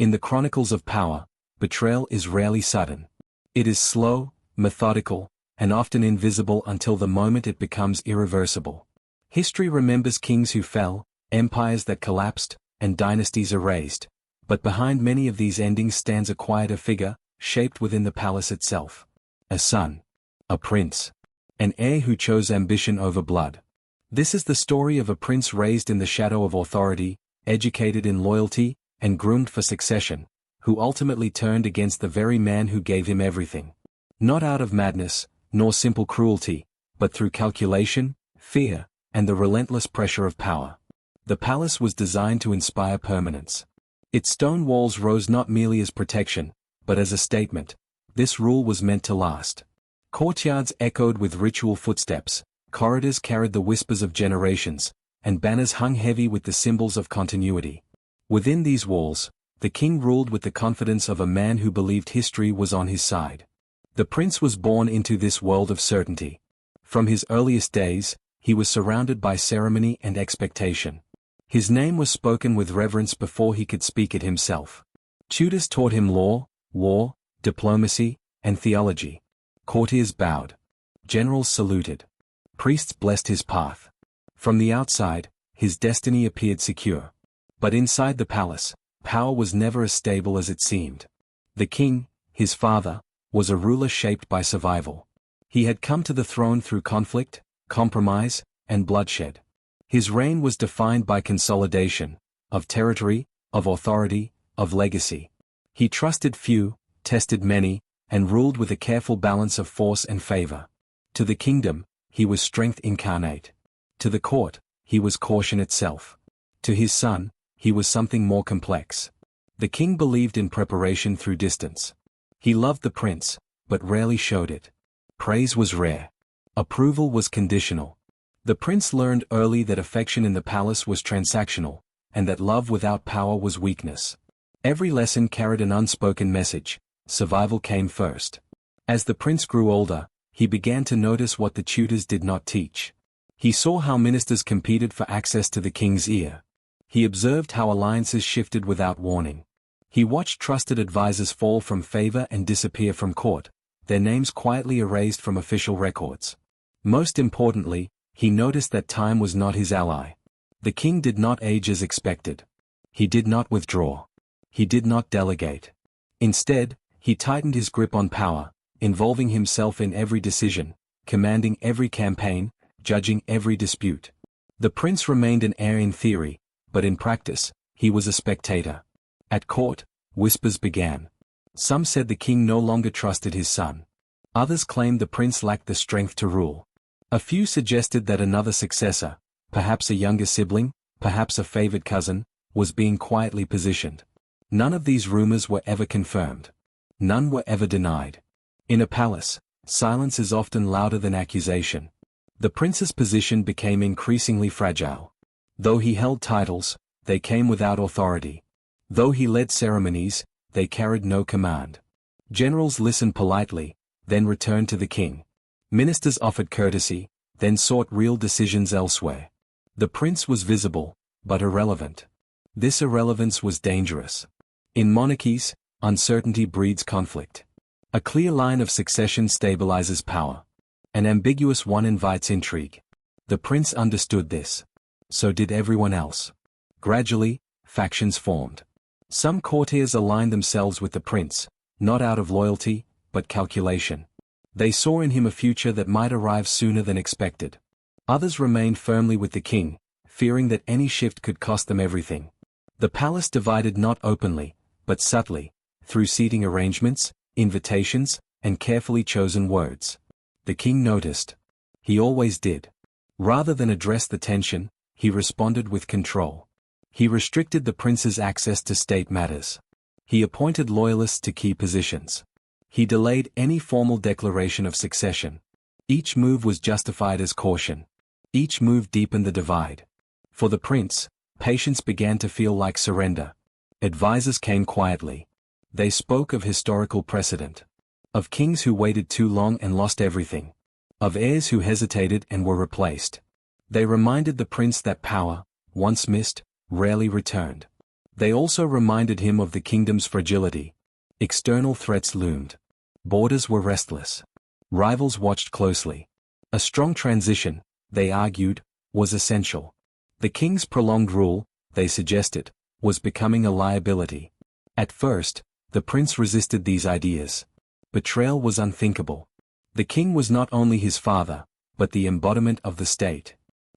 In the chronicles of power, betrayal is rarely sudden. It is slow, methodical, and often invisible until the moment it becomes irreversible. History remembers kings who fell, empires that collapsed, and dynasties erased. But behind many of these endings stands a quieter figure, shaped within the palace itself. A son. A prince. An heir who chose ambition over blood. This is the story of a prince raised in the shadow of authority, educated in loyalty, and groomed for succession, who ultimately turned against the very man who gave him everything. Not out of madness, nor simple cruelty, but through calculation, fear, and the relentless pressure of power. The palace was designed to inspire permanence. Its stone walls rose not merely as protection, but as a statement. This rule was meant to last. Courtyards echoed with ritual footsteps, corridors carried the whispers of generations, and banners hung heavy with the symbols of continuity. Within these walls, the king ruled with the confidence of a man who believed history was on his side. The prince was born into this world of certainty. From his earliest days, he was surrounded by ceremony and expectation. His name was spoken with reverence before he could speak it himself. Tutors taught him law, war, diplomacy, and theology. Courtiers bowed. Generals saluted. Priests blessed his path. From the outside, his destiny appeared secure. But inside the palace, power was never as stable as it seemed. The king, his father, was a ruler shaped by survival. He had come to the throne through conflict, compromise, and bloodshed. His reign was defined by consolidation, of territory, of authority, of legacy. He trusted few, tested many, and ruled with a careful balance of force and favor. To the kingdom, he was strength incarnate. To the court, he was caution itself. To his son, he was something more complex. The king believed in preparation through distance. He loved the prince, but rarely showed it. Praise was rare. Approval was conditional. The prince learned early that affection in the palace was transactional, and that love without power was weakness. Every lesson carried an unspoken message: survival came first. As the prince grew older, he began to notice what the tutors did not teach. He saw how ministers competed for access to the king's ear. He observed how alliances shifted without warning. He watched trusted advisors fall from favor and disappear from court, their names quietly erased from official records. Most importantly, he noticed that time was not his ally. The king did not age as expected. He did not withdraw. He did not delegate. Instead, he tightened his grip on power, involving himself in every decision, commanding every campaign, judging every dispute. The prince remained an heir in theory, but in practice, he was a spectator. At court, whispers began. Some said the king no longer trusted his son. Others claimed the prince lacked the strength to rule. A few suggested that another successor, perhaps a younger sibling, perhaps a favored cousin, was being quietly positioned. None of these rumors were ever confirmed. None were ever denied. In a palace, silence is often louder than accusation. The prince's position became increasingly fragile. Though he held titles, they came without authority. Though he led ceremonies, they carried no command. Generals listened politely, then returned to the king. Ministers offered courtesy, then sought real decisions elsewhere. The prince was visible, but irrelevant. This irrelevance was dangerous. In monarchies, uncertainty breeds conflict. A clear line of succession stabilizes power. An ambiguous one invites intrigue. The prince understood this. So did everyone else. Gradually, factions formed. Some courtiers aligned themselves with the prince, not out of loyalty, but calculation. They saw in him a future that might arrive sooner than expected. Others remained firmly with the king, fearing that any shift could cost them everything. The palace divided not openly, but subtly, through seating arrangements, invitations, and carefully chosen words. The king noticed. He always did. Rather than address the tension, he responded with control. He restricted the prince's access to state matters. He appointed loyalists to key positions. He delayed any formal declaration of succession. Each move was justified as caution. Each move deepened the divide. For the prince, patience began to feel like surrender. Advisors came quietly. They spoke of historical precedent. Of kings who waited too long and lost everything. Of heirs who hesitated and were replaced. They reminded the prince that power, once missed, rarely returned. They also reminded him of the kingdom's fragility. External threats loomed. Borders were restless. Rivals watched closely. A strong transition, they argued, was essential. The king's prolonged rule, they suggested, was becoming a liability. At first, the prince resisted these ideas. Betrayal was unthinkable. The king was not only his father, but the embodiment of the state.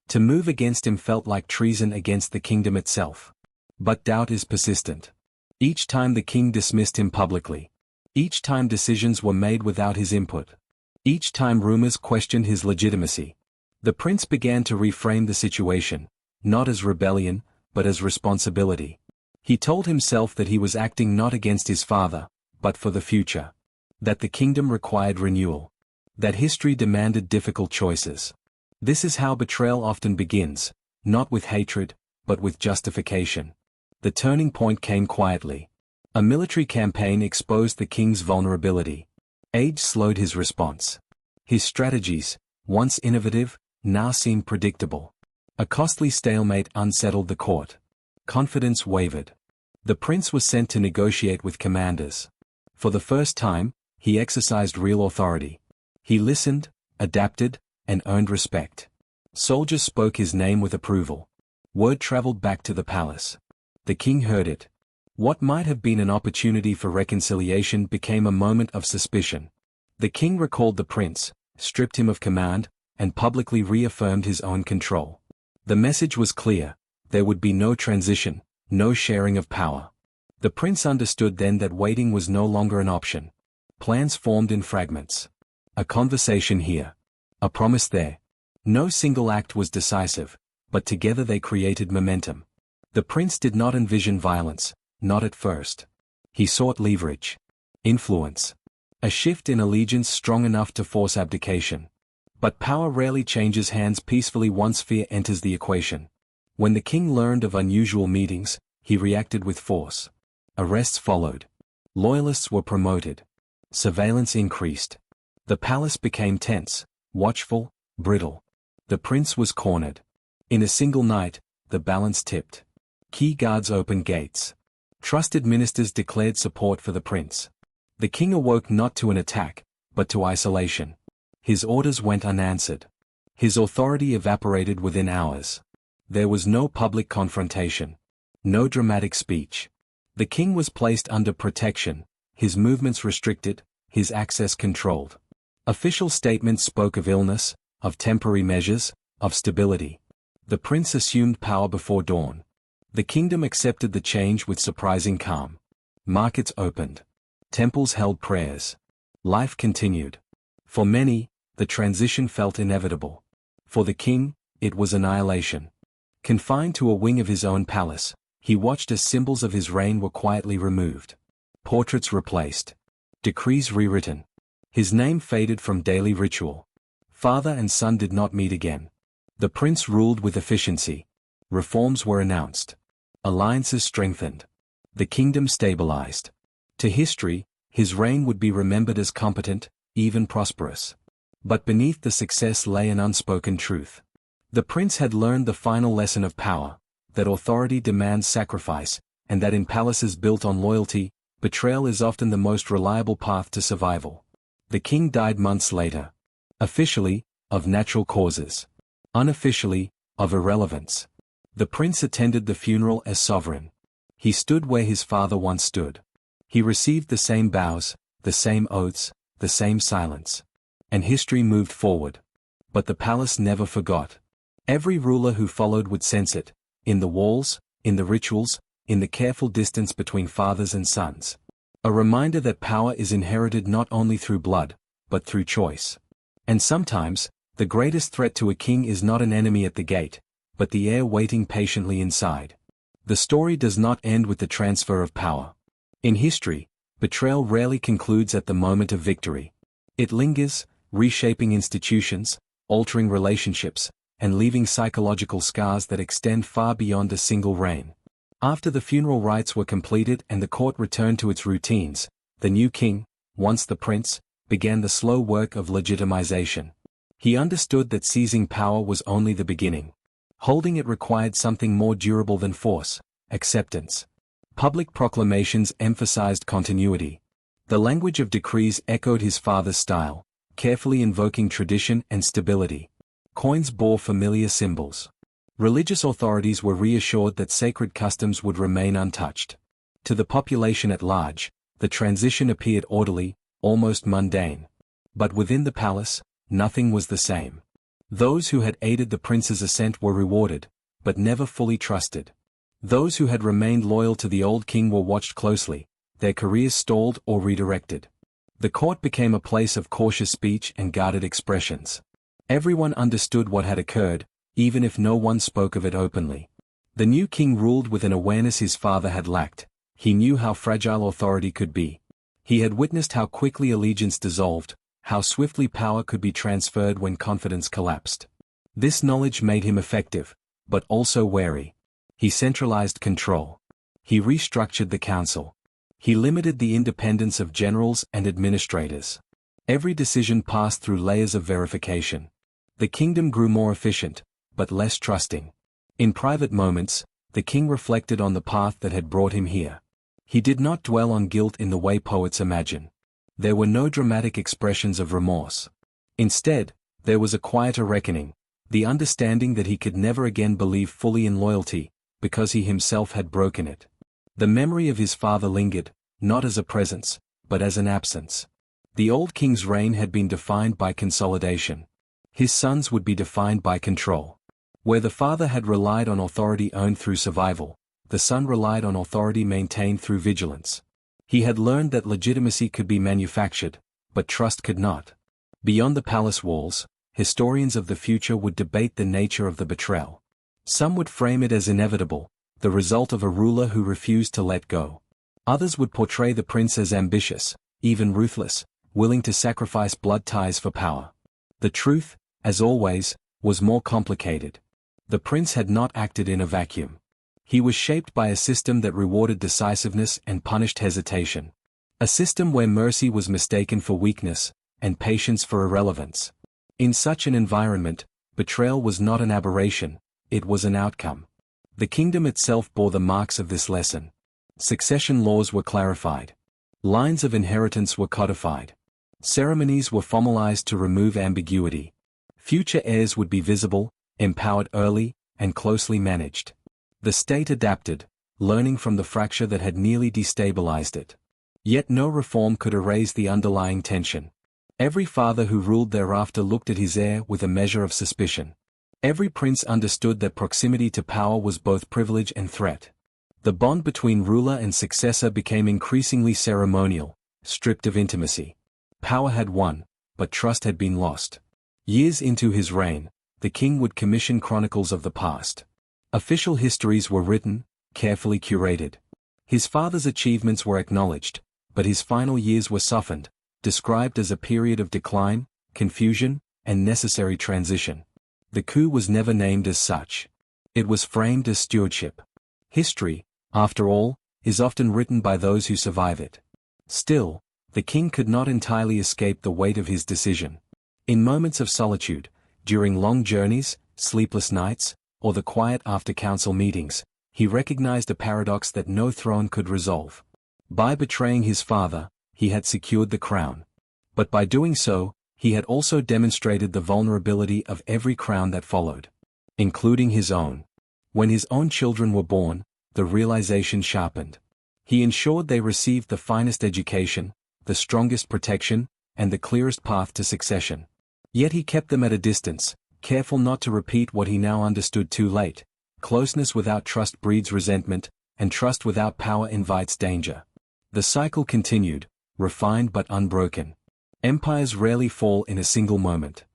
To move against him felt like treason against the kingdom itself. But doubt is persistent. Each time the king dismissed him publicly. Each time decisions were made without his input. Each time rumors questioned his legitimacy. The prince began to reframe the situation, not as rebellion, but as responsibility. He told himself that he was acting not against his father, but for the future. That the kingdom required renewal. That history demanded difficult choices. This is how betrayal often begins, not with hatred, but with justification. The turning point came quietly. A military campaign exposed the king's vulnerability. Age slowed his response. His strategies, once innovative, now seemed predictable. A costly stalemate unsettled the court. Confidence wavered. The prince was sent to negotiate with commanders. For the first time, he exercised real authority. He listened, adapted, and earned respect. Soldiers spoke his name with approval. Word traveled back to the palace. The king heard it. What might have been an opportunity for reconciliation became a moment of suspicion. The king recalled the prince, stripped him of command, and publicly reaffirmed his own control. The message was clear: there would be no transition, no sharing of power. The prince understood then that waiting was no longer an option. Plans formed in fragments. A conversation here. A promise there. No single act was decisive, but together they created momentum. The prince did not envision violence, not at first. He sought leverage. Influence. A shift in allegiance strong enough to force abdication. But power rarely changes hands peacefully once fear enters the equation. When the king learned of unusual meetings, he reacted with force. Arrests followed. Loyalists were promoted. Surveillance increased. The palace became tense, watchful, brittle. The prince was cornered. In a single night, the balance tipped. Key guards opened gates. Trusted ministers declared support for the prince. The king awoke not to an attack, but to isolation. His orders went unanswered. His authority evaporated within hours. There was no public confrontation. No dramatic speech. The king was placed under protection, his movements restricted, his access controlled. Official statements spoke of illness, of temporary measures, of stability. The prince assumed power before dawn. The kingdom accepted the change with surprising calm. Markets opened. Temples held prayers. Life continued. For many, the transition felt inevitable. For the king, it was annihilation. Confined to a wing of his own palace, he watched as symbols of his reign were quietly removed. Portraits replaced. Decrees rewritten. His name faded from daily ritual. Father and son did not meet again. The prince ruled with efficiency. Reforms were announced. Alliances strengthened. The kingdom stabilized. To history, his reign would be remembered as competent, even prosperous. But beneath the success lay an unspoken truth. The prince had learned the final lesson of power, that authority demands sacrifice, and that in palaces built on loyalty, betrayal is often the most reliable path to survival. The king died months later. Officially, of natural causes. Unofficially, of irrelevance. The prince attended the funeral as sovereign. He stood where his father once stood. He received the same bows, the same oaths, the same silence. And history moved forward. But the palace never forgot. Every ruler who followed would sense it, in the walls, in the rituals, in the careful distance between fathers and sons. A reminder that power is inherited not only through blood, but through choice. And sometimes, the greatest threat to a king is not an enemy at the gate, but the heir waiting patiently inside. The story does not end with the transfer of power. In history, betrayal rarely concludes at the moment of victory. It lingers, reshaping institutions, altering relationships, and leaving psychological scars that extend far beyond a single reign. After the funeral rites were completed and the court returned to its routines, the new king, once the prince, began the slow work of legitimization. He understood that seizing power was only the beginning. Holding it required something more durable than force: acceptance. Public proclamations emphasized continuity. The language of decrees echoed his father's style, carefully invoking tradition and stability. Coins bore familiar symbols. Religious authorities were reassured that sacred customs would remain untouched. To the population at large, the transition appeared orderly, almost mundane. But within the palace, nothing was the same. Those who had aided the prince's ascent were rewarded, but never fully trusted. Those who had remained loyal to the old king were watched closely, their careers stalled or redirected. The court became a place of cautious speech and guarded expressions. Everyone understood what had occurred, even if no one spoke of it openly. The new king ruled with an awareness his father had lacked. He knew how fragile authority could be. He had witnessed how quickly allegiance dissolved, how swiftly power could be transferred when confidence collapsed. This knowledge made him effective, but also wary. He centralized control. He restructured the council. He limited the independence of generals and administrators. Every decision passed through layers of verification. The kingdom grew more efficient, but less trusting. In private moments, the king reflected on the path that had brought him here. He did not dwell on guilt in the way poets imagine. There were no dramatic expressions of remorse. Instead, there was a quieter reckoning, the understanding that he could never again believe fully in loyalty, because he himself had broken it. The memory of his father lingered, not as a presence, but as an absence. The old king's reign had been defined by consolidation. His sons would be defined by control. Where the father had relied on authority earned through survival, the son relied on authority maintained through vigilance. He had learned that legitimacy could be manufactured, but trust could not. Beyond the palace walls, historians of the future would debate the nature of the betrayal. Some would frame it as inevitable, the result of a ruler who refused to let go. Others would portray the prince as ambitious, even ruthless, willing to sacrifice blood ties for power. The truth, as always, was more complicated. The prince had not acted in a vacuum. He was shaped by a system that rewarded decisiveness and punished hesitation. A system where mercy was mistaken for weakness, and patience for irrelevance. In such an environment, betrayal was not an aberration, it was an outcome. The kingdom itself bore the marks of this lesson. Succession laws were clarified. Lines of inheritance were codified. Ceremonies were formalized to remove ambiguity. Future heirs would be visible, empowered early, and closely managed. The state adapted, learning from the fracture that had nearly destabilized it. Yet no reform could erase the underlying tension. Every father who ruled thereafter looked at his heir with a measure of suspicion. Every prince understood that proximity to power was both privilege and threat. The bond between ruler and successor became increasingly ceremonial, stripped of intimacy. Power had won, but trust had been lost. Years into his reign, the king would commission chronicles of the past. Official histories were written, carefully curated. His father's achievements were acknowledged, but his final years were softened, described as a period of decline, confusion, and necessary transition. The coup was never named as such. It was framed as stewardship. History, after all, is often written by those who survive it. Still, the king could not entirely escape the weight of his decision. In moments of solitude, during long journeys, sleepless nights, or the quiet after council meetings, he recognized a paradox that no throne could resolve. By betraying his father, he had secured the crown. But by doing so, he had also demonstrated the vulnerability of every crown that followed, including his own. When his own children were born, the realization sharpened. He ensured they received the finest education, the strongest protection, and the clearest path to succession. Yet he kept them at a distance, careful not to repeat what he now understood too late. Closeness without trust breeds resentment, and trust without power invites danger. The cycle continued, refined but unbroken. Empires rarely fall in a single moment.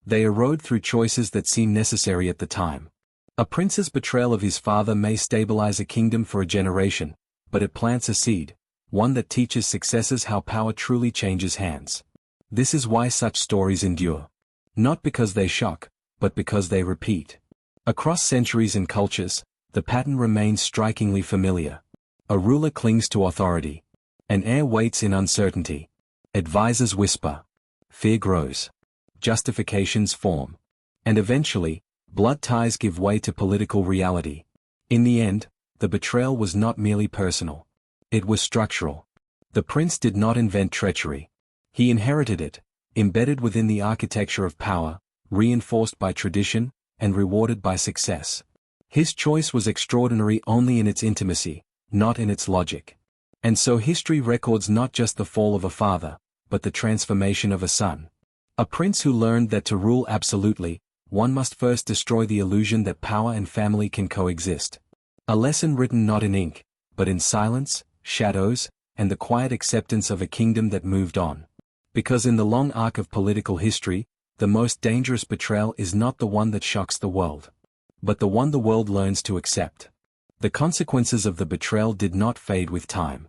They erode through choices that seem necessary at the time. A prince's betrayal of his father may stabilize a kingdom for a generation, but it plants a seed, one that teaches successors how power truly changes hands. This is why such stories endure. Not because they shock, but because they repeat. Across centuries and cultures, the pattern remains strikingly familiar. A ruler clings to authority. An heir waits in uncertainty. Advisors whisper. Fear grows. Justifications form. And eventually, blood ties give way to political reality. In the end, the betrayal was not merely personal. It was structural. The prince did not invent treachery. He inherited it, embedded within the architecture of power, reinforced by tradition, and rewarded by success. His choice was extraordinary only in its intimacy, not in its logic. And so history records not just the fall of a father, but the transformation of a son. A prince who learned that to rule absolutely, one must first destroy the illusion that power and family can coexist. A lesson written not in ink, but in silence, shadows, and the quiet acceptance of a kingdom that moved on. Because in the long arc of political history, the most dangerous betrayal is not the one that shocks the world, but the one the world learns to accept. The consequences of the betrayal did not fade with time.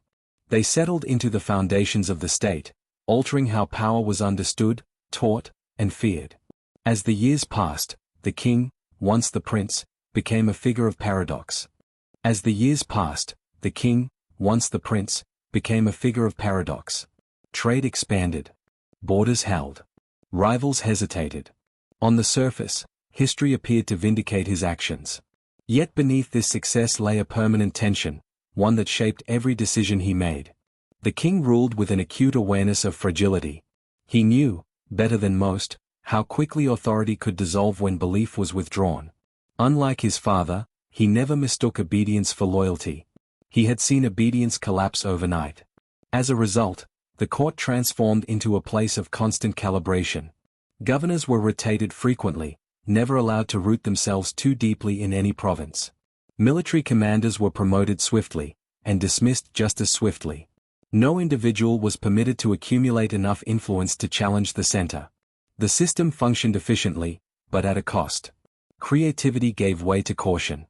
They settled into the foundations of the state, altering how power was understood, taught, and feared. As the years passed, the king, once the prince, became a figure of paradox. As the years passed, the king, once the prince, became a figure of paradox. Trade expanded. Borders held. Rivals hesitated. On the surface, history appeared to vindicate his actions. Yet beneath this success lay a permanent tension, one that shaped every decision he made. The king ruled with an acute awareness of fragility. He knew, better than most, how quickly authority could dissolve when belief was withdrawn. Unlike his father, he never mistook obedience for loyalty. He had seen obedience collapse overnight. As a result, the court transformed into a place of constant calibration. Governors were rotated frequently, never allowed to root themselves too deeply in any province. Military commanders were promoted swiftly, and dismissed just as swiftly. No individual was permitted to accumulate enough influence to challenge the center. The system functioned efficiently, but at a cost. Creativity gave way to caution.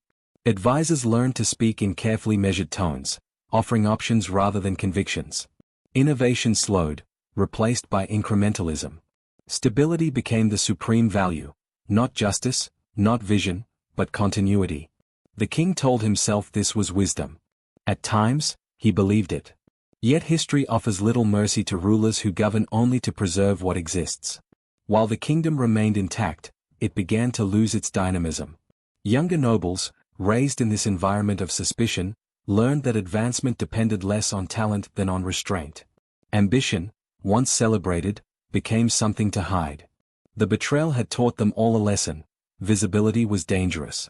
Advisors learned to speak in carefully measured tones, offering options rather than convictions. Innovation slowed, replaced by incrementalism. Stability became the supreme value, not justice, not vision, but continuity. The king told himself this was wisdom. At times, he believed it. Yet history offers little mercy to rulers who govern only to preserve what exists. While the kingdom remained intact, it began to lose its dynamism. Younger nobles, raised in this environment of suspicion, learned that advancement depended less on talent than on restraint. Ambition, once celebrated, became something to hide. The betrayal had taught them all a lesson: visibility was dangerous.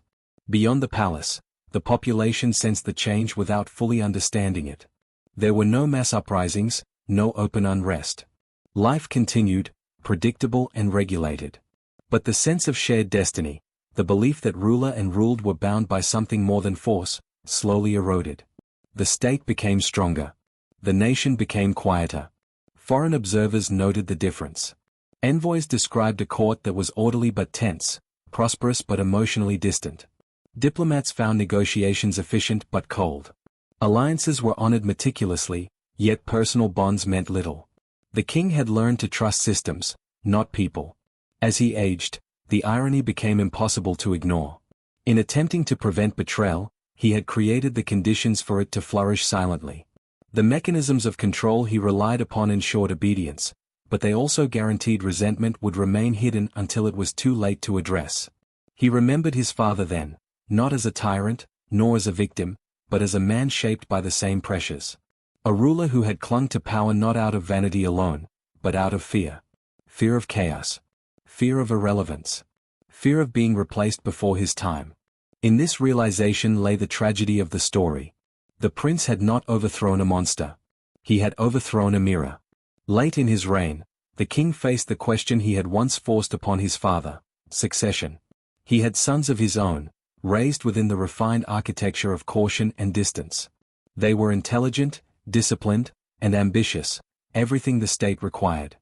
Beyond the palace, the population sensed the change without fully understanding it. There were no mass uprisings, no open unrest. Life continued, predictable and regulated. But the sense of shared destiny, the belief that ruler and ruled were bound by something more than force, slowly eroded. The state became stronger. The nation became quieter. Foreign observers noted the difference. Envoys described a court that was orderly but tense, prosperous but emotionally distant. Diplomats found negotiations efficient but cold. Alliances were honored meticulously, yet personal bonds meant little. The king had learned to trust systems, not people. As he aged, the irony became impossible to ignore. In attempting to prevent betrayal, he had created the conditions for it to flourish silently. The mechanisms of control he relied upon ensured obedience, but they also guaranteed resentment would remain hidden until it was too late to address. He remembered his father then, not as a tyrant, nor as a victim, but as a man shaped by the same pressures. A ruler who had clung to power not out of vanity alone, but out of fear. Fear of chaos. Fear of irrelevance. Fear of being replaced before his time. In this realization lay the tragedy of the story. The prince had not overthrown a monster. He had overthrown a mirror. Late in his reign, the king faced the question he had once forced upon his father: succession. He had sons of his own, raised within the refined architecture of caution and distance. They were intelligent, disciplined, and ambitious, everything the state required.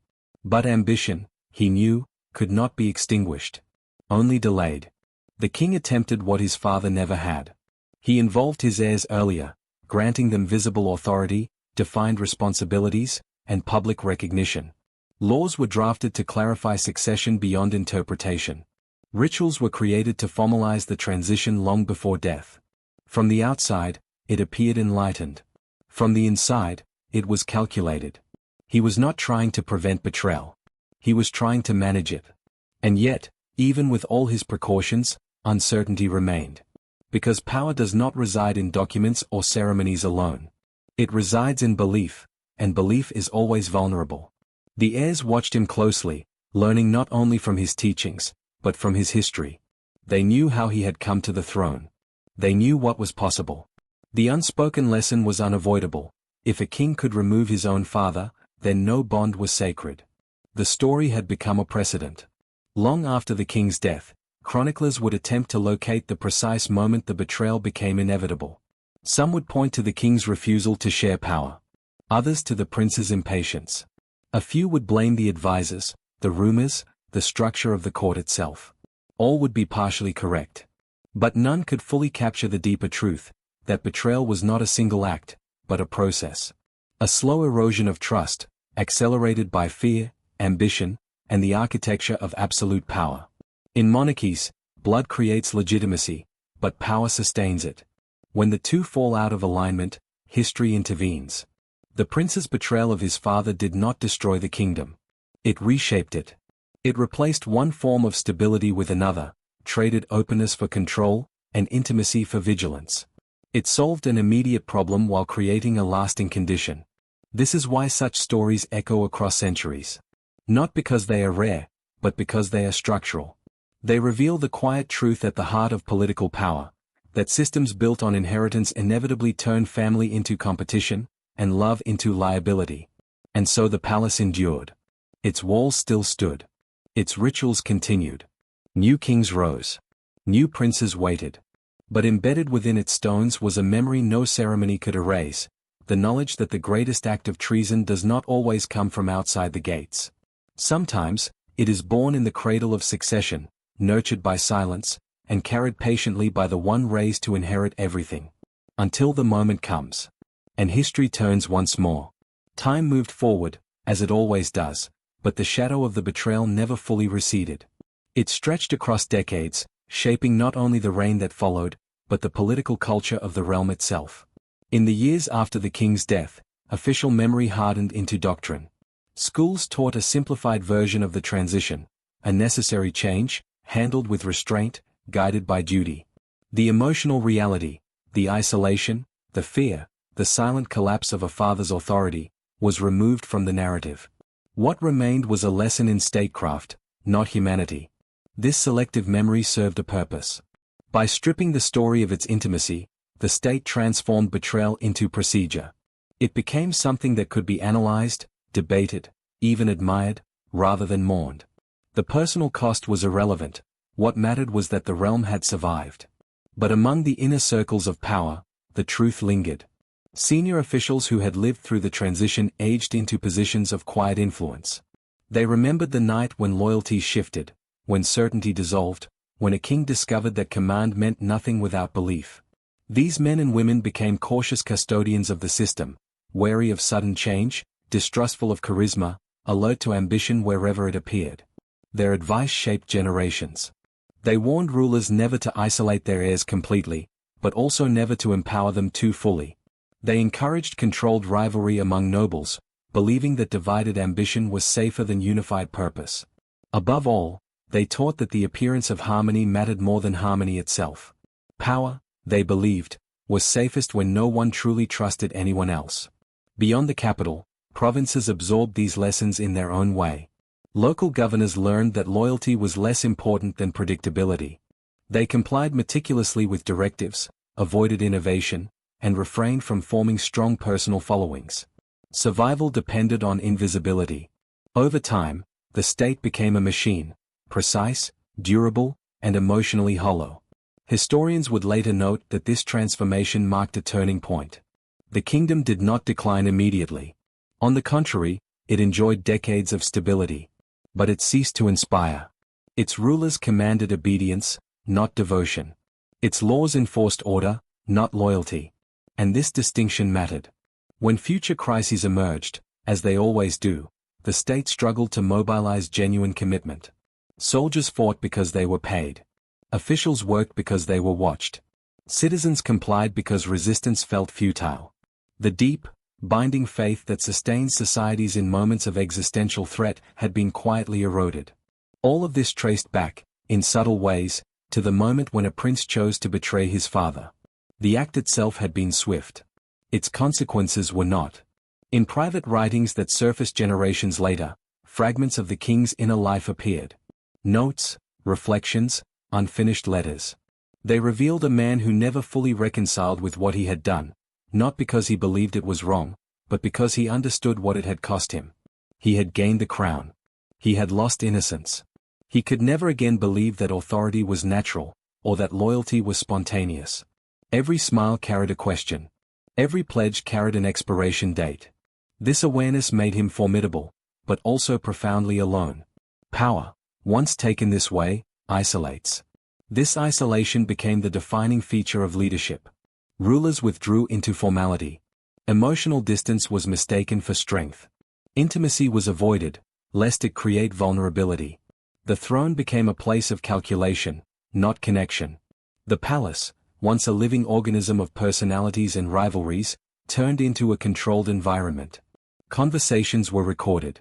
But ambition, he knew, could not be extinguished. Only delayed. The king attempted what his father never had. He involved his heirs earlier, granting them visible authority, defined responsibilities, and public recognition. Laws were drafted to clarify succession beyond interpretation. Rituals were created to formalize the transition long before death. From the outside, it appeared enlightened. From the inside, it was calculated. He was not trying to prevent betrayal. He was trying to manage it. And yet, even with all his precautions, uncertainty remained. Because power does not reside in documents or ceremonies alone. It resides in belief, and belief is always vulnerable. The heirs watched him closely, learning not only from his teachings, but from his history. They knew how he had come to the throne. They knew what was possible. The unspoken lesson was unavoidable. If a king could remove his own father, then no bond was sacred. The story had become a precedent. Long after the king's death, chroniclers would attempt to locate the precise moment the betrayal became inevitable. Some would point to the king's refusal to share power. Others to the prince's impatience. A few would blame the advisors, the rumors, the structure of the court itself. All would be partially correct. But none could fully capture the deeper truth, that betrayal was not a single act, but a process. A slow erosion of trust, accelerated by fear, ambition, and the architecture of absolute power. In monarchies, blood creates legitimacy, but power sustains it. When the two fall out of alignment, history intervenes. The prince's betrayal of his father did not destroy the kingdom. It reshaped it. It replaced one form of stability with another, traded openness for control, and intimacy for vigilance. It solved an immediate problem while creating a lasting condition. This is why such stories echo across centuries. Not because they are rare, but because they are structural. They reveal the quiet truth at the heart of political power, that systems built on inheritance inevitably turn family into competition, and love into liability. And so the palace endured. Its walls still stood. Its rituals continued. New kings rose. New princes waited. But embedded within its stones was a memory no ceremony could erase, the knowledge that the greatest act of treason does not always come from outside the gates. Sometimes, it is born in the cradle of succession, nurtured by silence, and carried patiently by the one raised to inherit everything. Until the moment comes. And history turns once more. Time moved forward, as it always does, but the shadow of the betrayal never fully receded. It stretched across decades, shaping not only the reign that followed, but the political culture of the realm itself. In the years after the king's death, official memory hardened into doctrine. Schools taught a simplified version of the transition, a necessary change, handled with restraint, guided by duty. The emotional reality, the isolation, the fear, the silent collapse of a father's authority, was removed from the narrative. What remained was a lesson in statecraft, not humanity. This selective memory served a purpose. By stripping the story of its intimacy, the state transformed betrayal into procedure. It became something that could be analyzed, debated, even admired, rather than mourned. The personal cost was irrelevant. What mattered was that the realm had survived. But among the inner circles of power, the truth lingered. Senior officials who had lived through the transition aged into positions of quiet influence. They remembered the night when loyalty shifted, when certainty dissolved, when a king discovered that command meant nothing without belief. These men and women became cautious custodians of the system, wary of sudden change, distrustful of charisma, alert to ambition wherever it appeared. Their advice shaped generations. They warned rulers never to isolate their heirs completely, but also never to empower them too fully. They encouraged controlled rivalry among nobles, believing that divided ambition was safer than unified purpose. Above all, they taught that the appearance of harmony mattered more than harmony itself. Power, they believed, was safest when no one truly trusted anyone else. Beyond the capital, provinces absorbed these lessons in their own way. Local governors learned that loyalty was less important than predictability. They complied meticulously with directives, avoided innovation, and refrained from forming strong personal followings. Survival depended on invisibility. Over time, the state became a machine, precise, durable, and emotionally hollow. Historians would later note that this transformation marked a turning point. The kingdom did not decline immediately. On the contrary, it enjoyed decades of stability. But it ceased to inspire. Its rulers commanded obedience, not devotion. Its laws enforced order, not loyalty. And this distinction mattered. When future crises emerged, as they always do, the state struggled to mobilize genuine commitment. Soldiers fought because they were paid. Officials worked because they were watched. Citizens complied because resistance felt futile. The deep, binding faith that sustains societies in moments of existential threat had been quietly eroded. All of this traced back, in subtle ways, to the moment when a prince chose to betray his father. The act itself had been swift. Its consequences were not. In private writings that surfaced generations later, fragments of the king's inner life appeared. Notes, reflections, unfinished letters. They revealed a man who never fully reconciled with what he had done, not because he believed it was wrong, but because he understood what it had cost him. He had gained the crown. He had lost innocence. He could never again believe that authority was natural, or that loyalty was spontaneous. Every smile carried a question. Every pledge carried an expiration date. This awareness made him formidable, but also profoundly alone. Power, once taken this way, isolates. This isolation became the defining feature of leadership. Rulers withdrew into formality. Emotional distance was mistaken for strength. Intimacy was avoided, lest it create vulnerability. The throne became a place of calculation, not connection. The palace, once a living organism of personalities and rivalries, turned into a controlled environment. Conversations were recorded.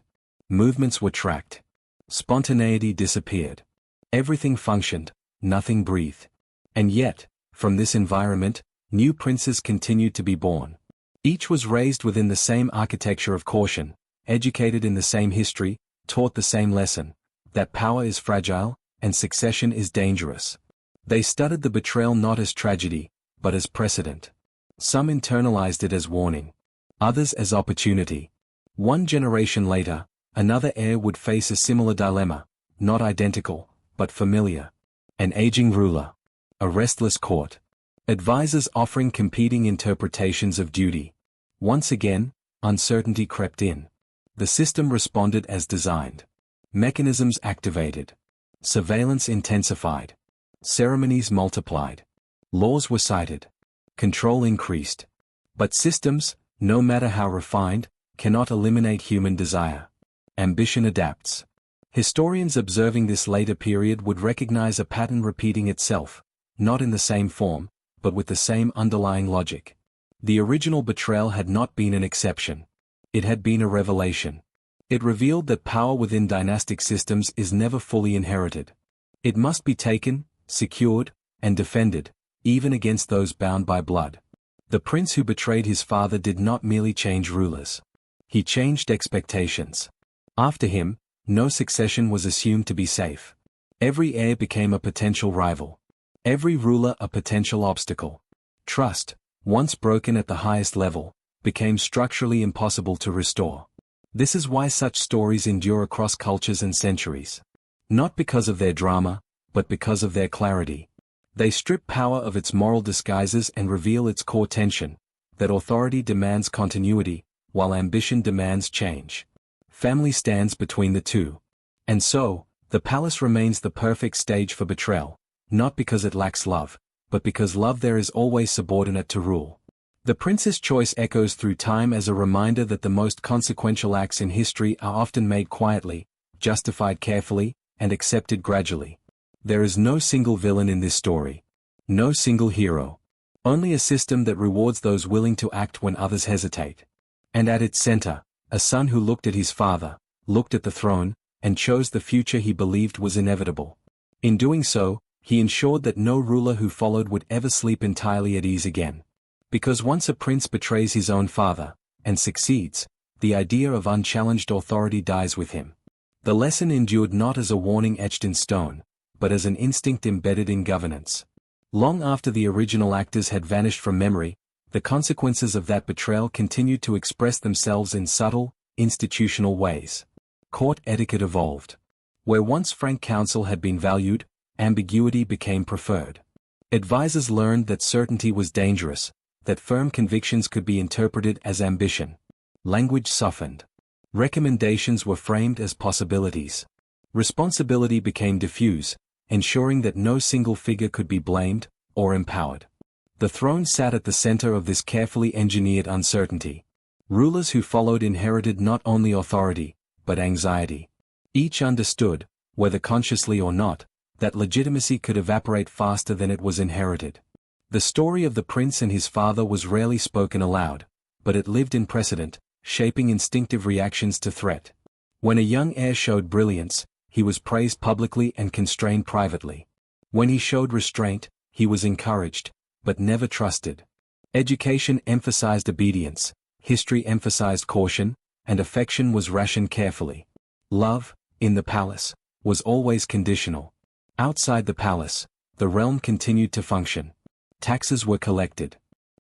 Movements were tracked. Spontaneity disappeared. Everything functioned, nothing breathed. And yet, from this environment, new princes continued to be born. Each was raised within the same architecture of caution, educated in the same history, taught the same lesson, that power is fragile, and succession is dangerous. They studied the betrayal not as tragedy, but as precedent. Some internalized it as warning. Others as opportunity. One generation later, another heir would face a similar dilemma, not identical, but familiar. An aging ruler. A restless court. Advisors offering competing interpretations of duty. Once again, uncertainty crept in. The system responded as designed. Mechanisms activated. Surveillance intensified. Ceremonies multiplied. Laws were cited. Control increased. But systems, no matter how refined, cannot eliminate human desire. Ambition adapts. Historians observing this later period would recognize a pattern repeating itself, not in the same form, but with the same underlying logic. The original betrayal had not been an exception. It had been a revelation. It revealed that power within dynastic systems is never fully inherited. It must be taken, secured, and defended, even against those bound by blood. The prince who betrayed his father did not merely change rulers. He changed expectations. After him, no succession was assumed to be safe. Every heir became a potential rival. Every ruler a potential obstacle. Trust, once broken at the highest level, became structurally impossible to restore. This is why such stories endure across cultures and centuries. Not because of their drama, but because of their clarity. They strip power of its moral disguises and reveal its core tension, that authority demands continuity, while ambition demands change. Family stands between the two. And so, the palace remains the perfect stage for betrayal, not because it lacks love, but because love there is always subordinate to rule. The prince's choice echoes through time as a reminder that the most consequential acts in history are often made quietly, justified carefully, and accepted gradually. There is no single villain in this story. No single hero. Only a system that rewards those willing to act when others hesitate. And at its center, a son who looked at his father, looked at the throne, and chose the future he believed was inevitable. In doing so, he ensured that no ruler who followed would ever sleep entirely at ease again. Because once a prince betrays his own father, and succeeds, the idea of unchallenged authority dies with him. The lesson endured not as a warning etched in stone, but as an instinct embedded in governance. Long after the original actors had vanished from memory, the consequences of that betrayal continued to express themselves in subtle, institutional ways. Court etiquette evolved. Where once frank counsel had been valued, ambiguity became preferred. Advisors learned that certainty was dangerous, that firm convictions could be interpreted as ambition. Language softened. Recommendations were framed as possibilities. Responsibility became diffuse, ensuring that no single figure could be blamed or empowered. The throne sat at the center of this carefully engineered uncertainty. Rulers who followed inherited not only authority, but anxiety. Each understood, whether consciously or not, that legitimacy could evaporate faster than it was inherited. The story of the prince and his father was rarely spoken aloud, but it lived in precedent, shaping instinctive reactions to threat. When a young heir showed brilliance, he was praised publicly and constrained privately. When he showed restraint, he was encouraged, but never trusted. Education emphasized obedience, history emphasized caution, and affection was rationed carefully. Love, in the palace, was always conditional. Outside the palace, the realm continued to function. Taxes were collected.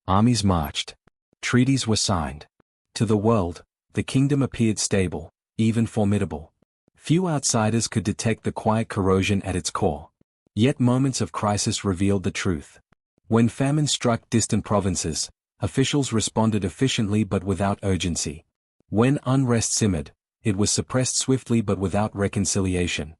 Armies marched. Treaties were signed. To the world, the kingdom appeared stable, even formidable. Few outsiders could detect the quiet corrosion at its core. Yet moments of crisis revealed the truth. When famine struck distant provinces, officials responded efficiently but without urgency. When unrest simmered, it was suppressed swiftly but without reconciliation.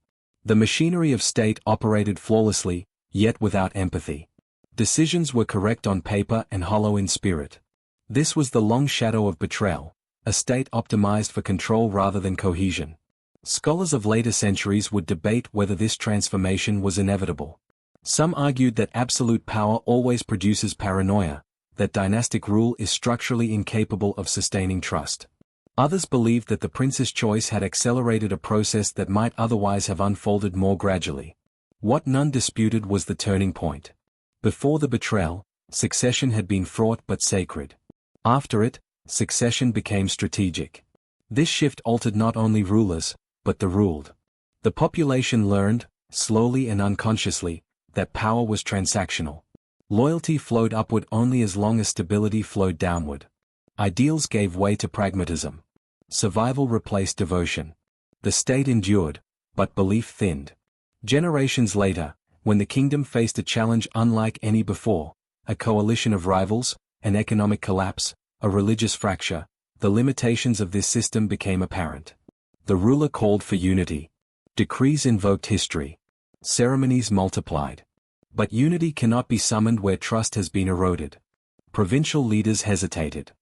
The machinery of state operated flawlessly, yet without empathy. Decisions were correct on paper and hollow in spirit. This was the long shadow of betrayal, a state optimized for control rather than cohesion. Scholars of later centuries would debate whether this transformation was inevitable. Some argued that absolute power always produces paranoia, that dynastic rule is structurally incapable of sustaining trust. Others believed that the prince's choice had accelerated a process that might otherwise have unfolded more gradually. What none disputed was the turning point. Before the betrayal, succession had been fraught but sacred. After it, succession became strategic. This shift altered not only rulers, but the ruled. The population learned, slowly and unconsciously, that power was transactional. Loyalty flowed upward only as long as stability flowed downward. Ideals gave way to pragmatism. Survival replaced devotion. The state endured, but belief thinned. Generations later, when the kingdom faced a challenge unlike any before, a coalition of rivals, an economic collapse, a religious fracture, the limitations of this system became apparent. The ruler called for unity. Decrees invoked history. Ceremonies multiplied. But unity cannot be summoned where trust has been eroded. Provincial leaders hesitated.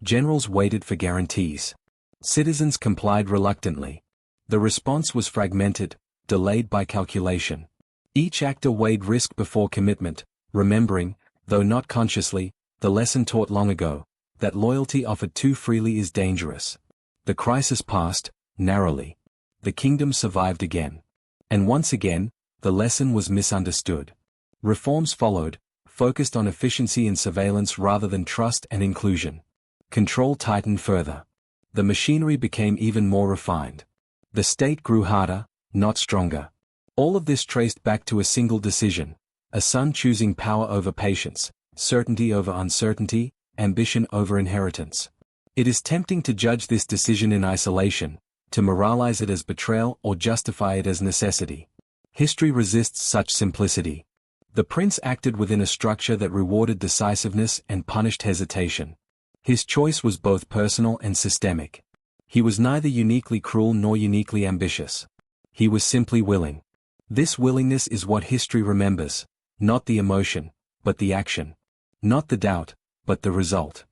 Generals waited for guarantees. Citizens complied reluctantly. The response was fragmented, delayed by calculation. Each actor weighed risk before commitment, remembering, though not consciously, the lesson taught long ago, that loyalty offered too freely is dangerous. The crisis passed, narrowly. The kingdom survived again. And once again, the lesson was misunderstood. Reforms followed, focused on efficiency and surveillance rather than trust and inclusion. Control tightened further. The machinery became even more refined. The state grew harder, not stronger. All of this traced back to a single decision, a son choosing power over patience, certainty over uncertainty, ambition over inheritance. It is tempting to judge this decision in isolation, to moralize it as betrayal or justify it as necessity. History resists such simplicity. The prince acted within a structure that rewarded decisiveness and punished hesitation. His choice was both personal and systemic. He was neither uniquely cruel nor uniquely ambitious. He was simply willing. This willingness is what history remembers, not the emotion, but the action. Not the doubt, but the result.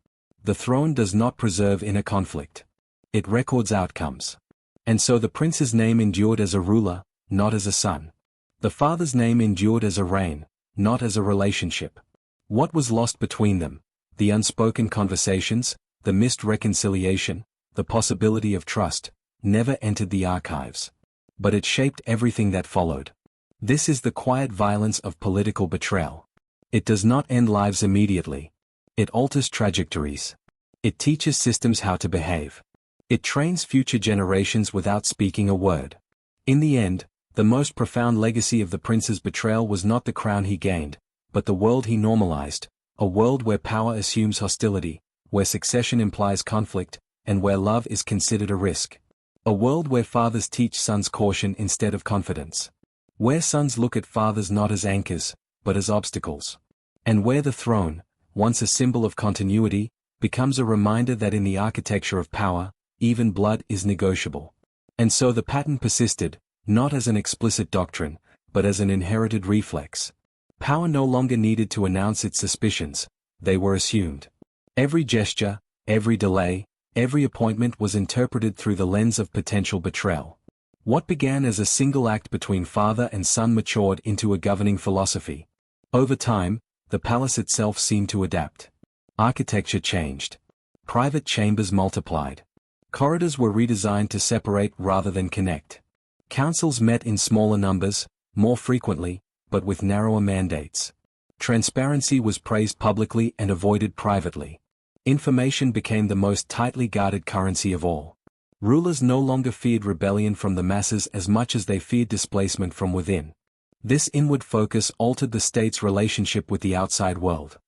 The throne does not preserve inner conflict. It records outcomes. And so the prince's name endured as a ruler, not as a son. The father's name endured as a reign, not as a relationship. What was lost between them? The unspoken conversations, the missed reconciliation, the possibility of trust, never entered the archives. But it shaped everything that followed. This is the quiet violence of political betrayal. It does not end lives immediately. It alters trajectories. It teaches systems how to behave. It trains future generations without speaking a word. In the end, the most profound legacy of the prince's betrayal was not the crown he gained, but the world he normalized, a world where power assumes hostility, where succession implies conflict, and where love is considered a risk. A world where fathers teach sons caution instead of confidence. Where sons look at fathers not as anchors, but as obstacles. And where the throne, once a symbol of continuity, becomes a reminder that in the architecture of power, even blood is negotiable. And so the pattern persisted, not as an explicit doctrine, but as an inherited reflex. Power no longer needed to announce its suspicions, they were assumed. Every gesture, every delay, every appointment was interpreted through the lens of potential betrayal. What began as a single act between father and son matured into a governing philosophy. Over time, the palace itself seemed to adapt. Architecture changed. Private chambers multiplied. Corridors were redesigned to separate rather than connect. Councils met in smaller numbers, more frequently, but with narrower mandates. Transparency was praised publicly and avoided privately. Information became the most tightly guarded currency of all. Rulers no longer feared rebellion from the masses as much as they feared displacement from within. This inward focus altered the state's relationship with the outside world.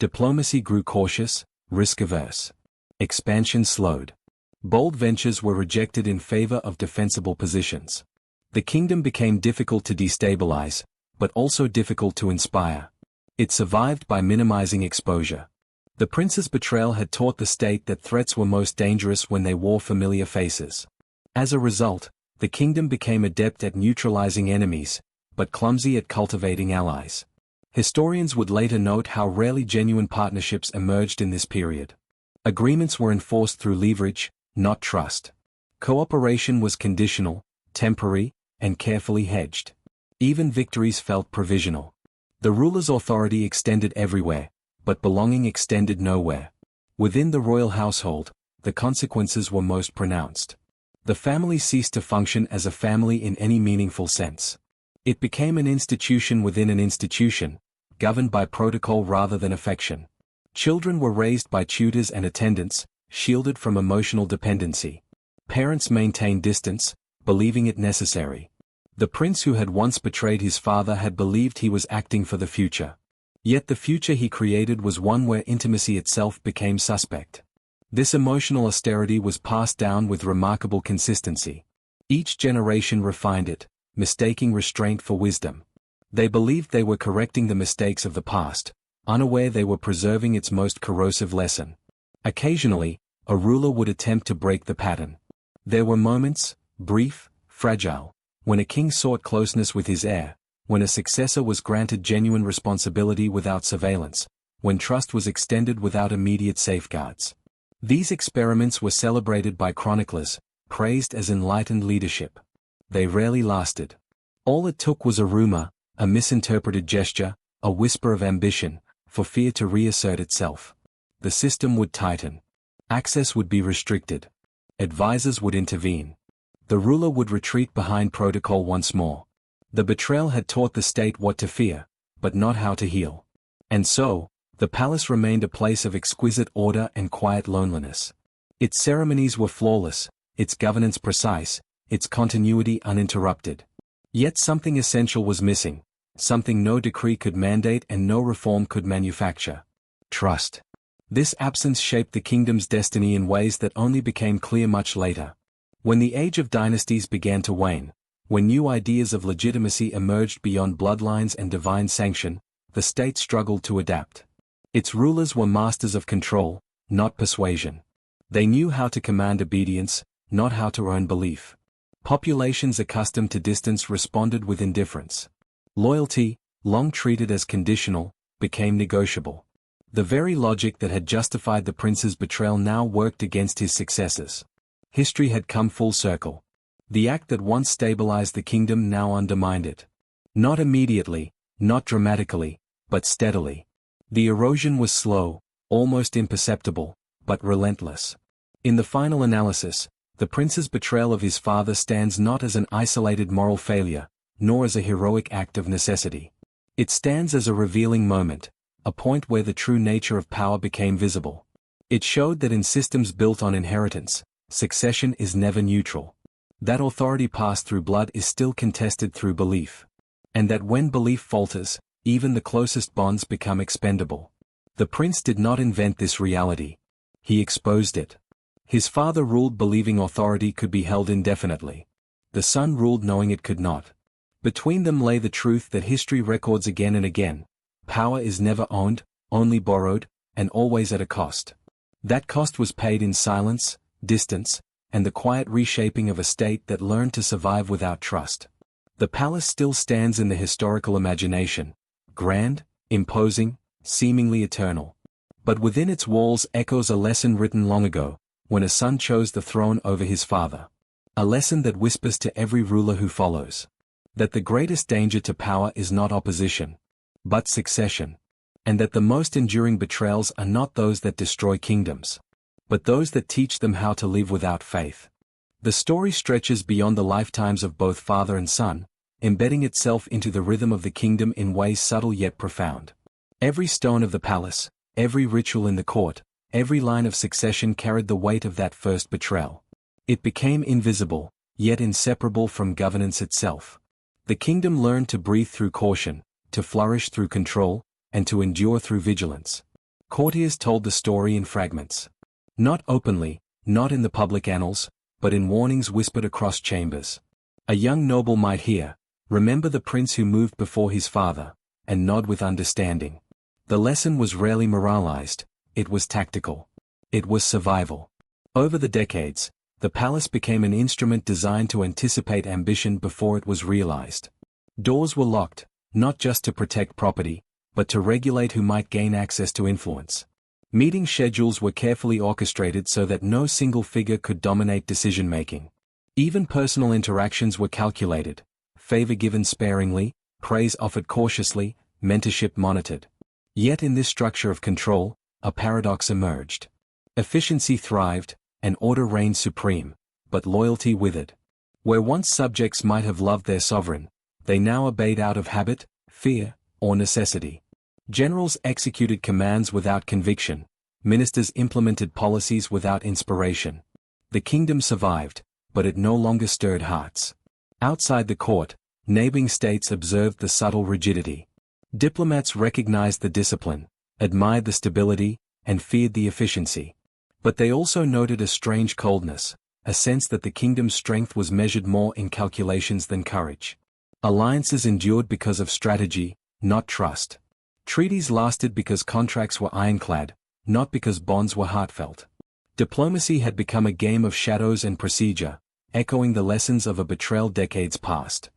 Diplomacy grew cautious, risk-averse. Expansion slowed. Bold ventures were rejected in favor of defensible positions. The kingdom became difficult to destabilize, but also difficult to inspire. It survived by minimizing exposure. The prince's betrayal had taught the state that threats were most dangerous when they wore familiar faces. As a result, the kingdom became adept at neutralizing enemies, but clumsy at cultivating allies. Historians would later note how rarely genuine partnerships emerged in this period. Agreements were enforced through leverage, not trust. Cooperation was conditional, temporary, and carefully hedged. Even victories felt provisional. The ruler's authority extended everywhere, but belonging extended nowhere. Within the royal household, the consequences were most pronounced. The family ceased to function as a family in any meaningful sense. It became an institution within an institution, governed by protocol rather than affection. Children were raised by tutors and attendants, shielded from emotional dependency. Parents maintained distance, believing it necessary. The prince who had once betrayed his father had believed he was acting for the future. Yet the future he created was one where intimacy itself became suspect. This emotional austerity was passed down with remarkable consistency. Each generation refined it, mistaking restraint for wisdom. They believed they were correcting the mistakes of the past, unaware they were preserving its most corrosive lesson. Occasionally, a ruler would attempt to break the pattern. There were moments, brief, fragile, when a king sought closeness with his heir, when a successor was granted genuine responsibility without surveillance, when trust was extended without immediate safeguards. These experiments were celebrated by chroniclers, praised as enlightened leadership. They rarely lasted. All it took was a rumor, a misinterpreted gesture, a whisper of ambition, for fear to reassert itself. The system would tighten. Access would be restricted. Advisors would intervene. The ruler would retreat behind protocol once more. The betrayal had taught the state what to fear, but not how to heal. And so, the palace remained a place of exquisite order and quiet loneliness. Its ceremonies were flawless, its governance precise, its continuity uninterrupted. Yet something essential was missing, something no decree could mandate and no reform could manufacture. Trust. This absence shaped the kingdom's destiny in ways that only became clear much later. When the age of dynasties began to wane, when new ideas of legitimacy emerged beyond bloodlines and divine sanction, the state struggled to adapt. Its rulers were masters of control, not persuasion. They knew how to command obedience, not how to earn belief. Populations accustomed to distance responded with indifference. Loyalty, long treated as conditional, became negotiable. The very logic that had justified the prince's betrayal now worked against his successors. History had come full circle. The act that once stabilized the kingdom now undermined it. Not immediately, not dramatically, but steadily. The erosion was slow, almost imperceptible, but relentless. In the final analysis, the prince's betrayal of his father stands not as an isolated moral failure, nor as a heroic act of necessity. It stands as a revealing moment, a point where the true nature of power became visible. It showed that in systems built on inheritance, succession is never neutral. That authority passed through blood is still contested through belief. And that when belief falters, even the closest bonds become expendable. The prince did not invent this reality. He exposed it. His father ruled believing authority could be held indefinitely. The son ruled knowing it could not. Between them lay the truth that history records again and again. Power is never owned, only borrowed, and always at a cost. That cost was paid in silence, distance, and the quiet reshaping of a state that learned to survive without trust. The palace still stands in the historical imagination, grand, imposing, seemingly eternal. But within its walls echoes a lesson written long ago, when a son chose the throne over his father. A lesson that whispers to every ruler who follows. That the greatest danger to power is not opposition, but succession. And that the most enduring betrayals are not those that destroy kingdoms, but those that teach them how to live without faith. The story stretches beyond the lifetimes of both father and son, embedding itself into the rhythm of the kingdom in ways subtle yet profound. Every stone of the palace, every ritual in the court, every line of succession carried the weight of that first betrayal. It became invisible, yet inseparable from governance itself. The kingdom learned to breathe through caution, to flourish through control, and to endure through vigilance. Courtiers told the story in fragments. Not openly, not in the public annals, but in warnings whispered across chambers. A young noble might hear, "Remember the prince who moved before his father," and nod with understanding. The lesson was rarely moralized, it was tactical. It was survival. Over the decades, the palace became an instrument designed to anticipate ambition before it was realized. Doors were locked, not just to protect property, but to regulate who might gain access to influence. Meeting schedules were carefully orchestrated so that no single figure could dominate decision-making. Even personal interactions were calculated, favor given sparingly, praise offered cautiously, mentorship monitored. Yet in this structure of control, a paradox emerged. Efficiency thrived, and order reigned supreme, but loyalty withered. Where once subjects might have loved their sovereign, they now obeyed out of habit, fear, or necessity. Generals executed commands without conviction, ministers implemented policies without inspiration. The kingdom survived, but it no longer stirred hearts. Outside the court, neighboring states observed the subtle rigidity. Diplomats recognized the discipline, admired the stability, and feared the efficiency. But they also noted a strange coldness, a sense that the kingdom's strength was measured more in calculations than courage. Alliances endured because of strategy, not trust. Treaties lasted because contracts were ironclad, not because bonds were heartfelt. Diplomacy had become a game of shadows and procedure, echoing the lessons of a betrayal decades past.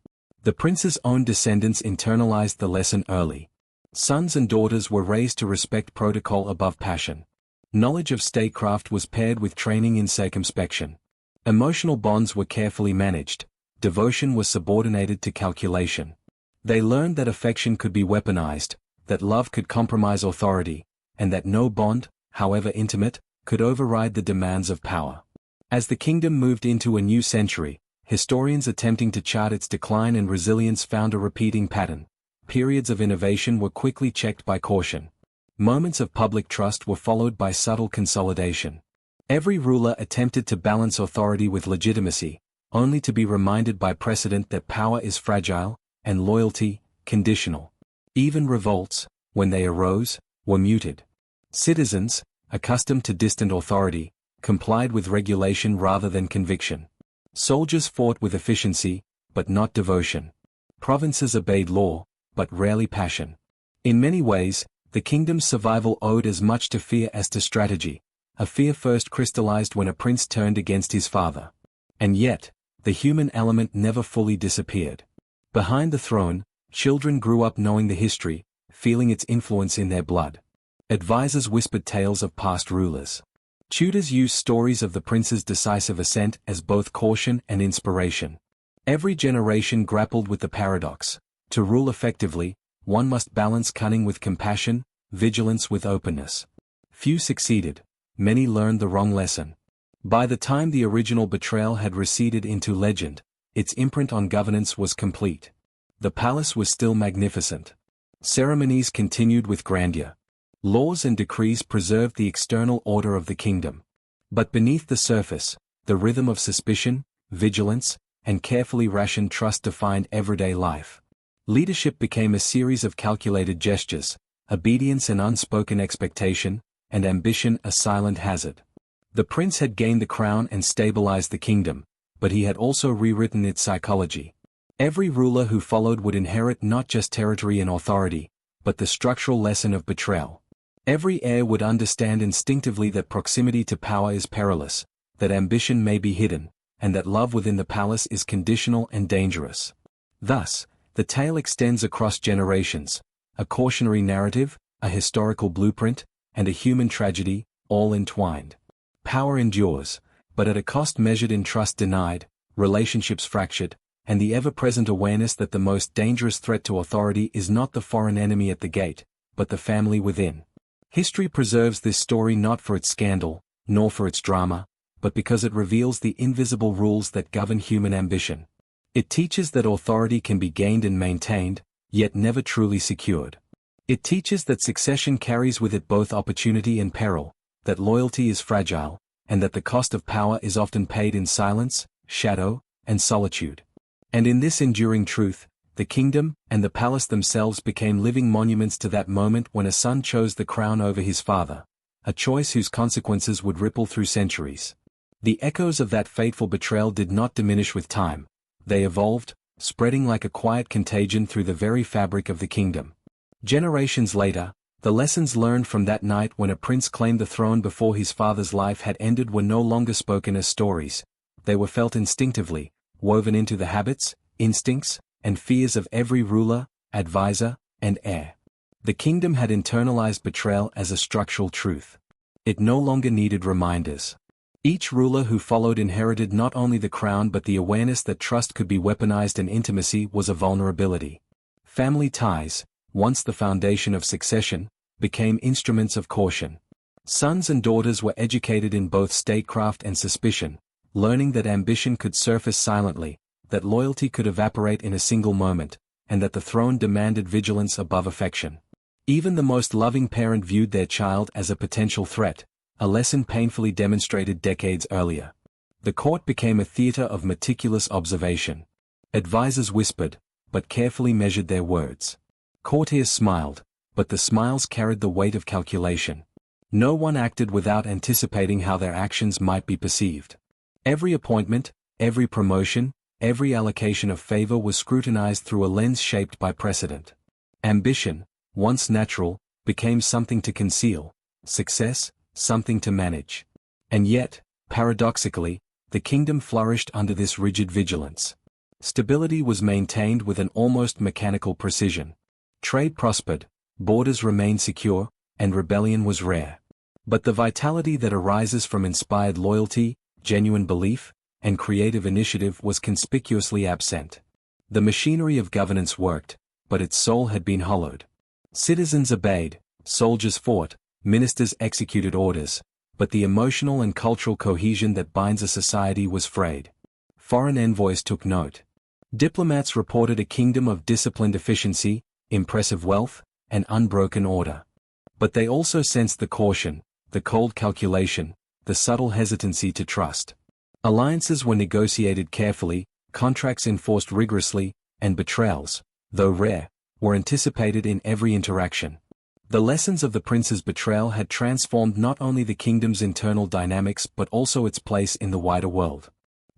The prince's own descendants internalized the lesson early. Sons and daughters were raised to respect protocol above passion. Knowledge of statecraft was paired with training in circumspection. Emotional bonds were carefully managed. Devotion was subordinated to calculation. They learned that affection could be weaponized, that love could compromise authority, and that no bond, however intimate, could override the demands of power. As the kingdom moved into a new century, historians attempting to chart its decline and resilience found a repeating pattern. Periods of innovation were quickly checked by caution. Moments of public trust were followed by subtle consolidation. Every ruler attempted to balance authority with legitimacy, only to be reminded by precedent that power is fragile, and loyalty, conditional. Even revolts, when they arose, were muted. Citizens, accustomed to distant authority, complied with regulation rather than conviction. Soldiers fought with efficiency, but not devotion. Provinces obeyed law, but rarely passion. In many ways, the kingdom's survival owed as much to fear as to strategy, a fear first crystallized when a prince turned against his father. And yet, the human element never fully disappeared. Behind the throne, children grew up knowing the history, feeling its influence in their blood. Advisors whispered tales of past rulers. Tutors used stories of the prince's decisive ascent as both caution and inspiration. Every generation grappled with the paradox. To rule effectively, one must balance cunning with compassion, vigilance with openness. Few succeeded, many learned the wrong lesson. By the time the original betrayal had receded into legend, its imprint on governance was complete. The palace was still magnificent. Ceremonies continued with grandeur. Laws and decrees preserved the external order of the kingdom. But beneath the surface, the rhythm of suspicion, vigilance, and carefully rationed trust defined everyday life. Leadership became a series of calculated gestures, obedience an unspoken expectation, and ambition a silent hazard. The prince had gained the crown and stabilized the kingdom, but he had also rewritten its psychology. Every ruler who followed would inherit not just territory and authority, but the structural lesson of betrayal. Every heir would understand instinctively that proximity to power is perilous, that ambition may be hidden, and that love within the palace is conditional and dangerous. Thus, the tale extends across generations, a cautionary narrative, a historical blueprint, and a human tragedy, all entwined. Power endures, but at a cost measured in trust denied, relationships fractured, and the ever-present awareness that the most dangerous threat to authority is not the foreign enemy at the gate, but the family within. History preserves this story not for its scandal, nor for its drama, but because it reveals the invisible rules that govern human ambition. It teaches that authority can be gained and maintained, yet never truly secured. It teaches that succession carries with it both opportunity and peril, that loyalty is fragile, and that the cost of power is often paid in silence, shadow, and solitude. And in this enduring truth, the kingdom and the palace themselves became living monuments to that moment when a son chose the crown over his father, a choice whose consequences would ripple through centuries. The echoes of that fateful betrayal did not diminish with time. They evolved, spreading like a quiet contagion through the very fabric of the kingdom. Generations later, the lessons learned from that night when a prince claimed the throne before his father's life had ended were no longer spoken as stories. They were felt instinctively, woven into the habits, instincts, and fears of every ruler, advisor, and heir. The kingdom had internalized betrayal as a structural truth. It no longer needed reminders. Each ruler who followed inherited not only the crown but the awareness that trust could be weaponized and intimacy was a vulnerability. Family ties, once the foundation of succession, became instruments of caution. Sons and daughters were educated in both statecraft and suspicion, learning that ambition could surface silently, that loyalty could evaporate in a single moment, and that the throne demanded vigilance above affection. Even the most loving parent viewed their child as a potential threat, a lesson painfully demonstrated decades earlier. The court became a theater of meticulous observation. Advisors whispered, but carefully measured their words. Courtiers smiled, but the smiles carried the weight of calculation. No one acted without anticipating how their actions might be perceived. Every appointment, every promotion, every allocation of favor was scrutinized through a lens shaped by precedent. Ambition, once natural, became something to conceal, success, something to manage. And yet, paradoxically, the kingdom flourished under this rigid vigilance. Stability was maintained with an almost mechanical precision. Trade prospered, borders remained secure, and rebellion was rare. But the vitality that arises from inspired loyalty, genuine belief, and creative initiative was conspicuously absent. The machinery of governance worked, but its soul had been hollowed. Citizens obeyed, soldiers fought, ministers executed orders, but the emotional and cultural cohesion that binds a society was frayed. Foreign envoys took note. Diplomats reported a kingdom of disciplined efficiency, impressive wealth, and unbroken order. But they also sensed the caution, the cold calculation, the subtle hesitancy to trust. Alliances were negotiated carefully, contracts enforced rigorously, and betrayals, though rare, were anticipated in every interaction. The lessons of the prince's betrayal had transformed not only the kingdom's internal dynamics but also its place in the wider world.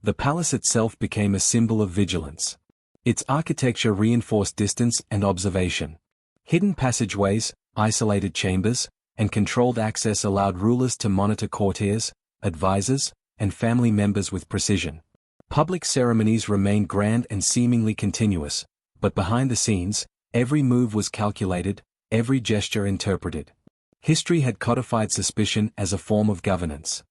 The palace itself became a symbol of vigilance. Its architecture reinforced distance and observation. Hidden passageways, isolated chambers, and controlled access allowed rulers to monitor courtiers, advisors, and family members with precision. Public ceremonies remained grand and seemingly continuous, but behind the scenes, every move was calculated, every gesture interpreted. History had codified suspicion as a form of governance.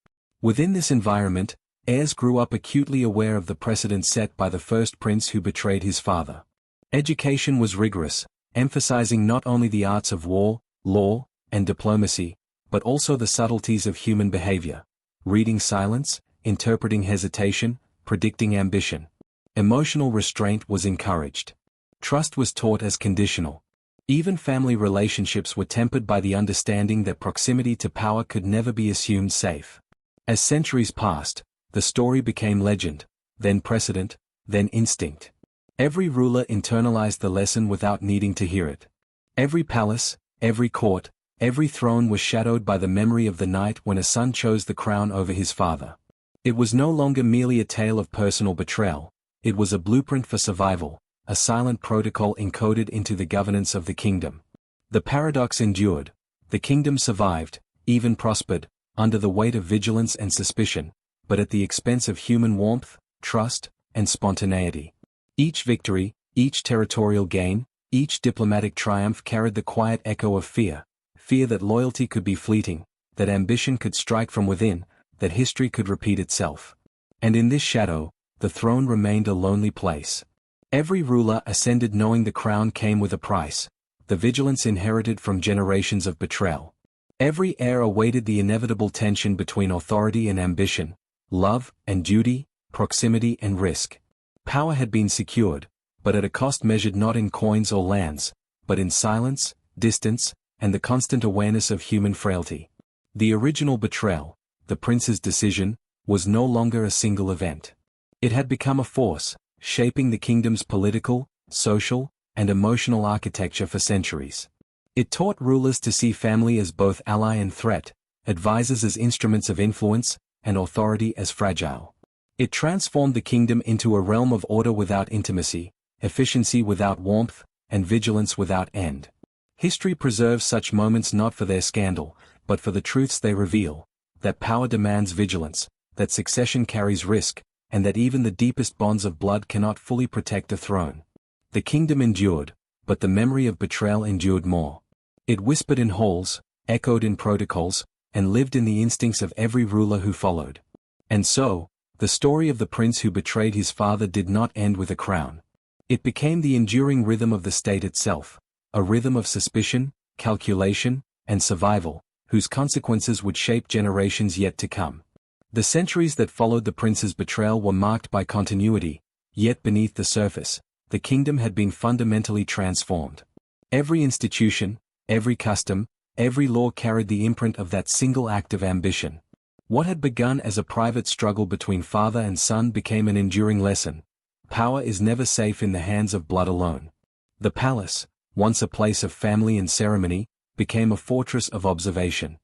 Within this environment, heirs grew up acutely aware of the precedent set by the first prince who betrayed his father. Education was rigorous, emphasizing not only the arts of war, law, and diplomacy, but also the subtleties of human behavior. Reading silence, interpreting hesitation, predicting ambition. Emotional restraint was encouraged. Trust was taught as conditional. Even family relationships were tempered by the understanding that proximity to power could never be assumed safe. As centuries passed, the story became legend, then precedent, then instinct. Every ruler internalized the lesson without needing to hear it. Every palace, every court, every throne was shadowed by the memory of the night when a son chose the crown over his father. It was no longer merely a tale of personal betrayal, it was a blueprint for survival, a silent protocol encoded into the governance of the kingdom. The paradox endured. The kingdom survived, even prospered, under the weight of vigilance and suspicion, but at the expense of human warmth, trust, and spontaneity. Each victory, each territorial gain, each diplomatic triumph carried the quiet echo of fear that loyalty could be fleeting, that ambition could strike from within, that history could repeat itself. And in this shadow, the throne remained a lonely place. Every ruler ascended knowing the crown came with a price, the vigilance inherited from generations of betrayal. Every heir awaited the inevitable tension between authority and ambition, love and duty, proximity and risk. Power had been secured, but at a cost measured not in coins or lands, but in silence, distance, and the constant awareness of human frailty. The original betrayal, the prince's decision, was no longer a single event. It had become a force, shaping the kingdom's political, social, and emotional architecture for centuries. It taught rulers to see family as both ally and threat, advisors as instruments of influence, and authority as fragile. It transformed the kingdom into a realm of order without intimacy, efficiency without warmth, and vigilance without end. History preserves such moments not for their scandal, but for the truths they reveal, that power demands vigilance, that succession carries risk, and that even the deepest bonds of blood cannot fully protect a throne. The kingdom endured, but the memory of betrayal endured more. It whispered in halls, echoed in protocols, and lived in the instincts of every ruler who followed. And so, the story of the prince who betrayed his father did not end with a crown. It became the enduring rhythm of the state itself, a rhythm of suspicion, calculation, and survival, whose consequences would shape generations yet to come. The centuries that followed the prince's betrayal were marked by continuity, yet beneath the surface, the kingdom had been fundamentally transformed. Every institution, every custom, every law carried the imprint of that single act of ambition. What had begun as a private struggle between father and son became an enduring lesson. Power is never safe in the hands of blood alone. The palace, once a place of family and ceremony, became a fortress of observation.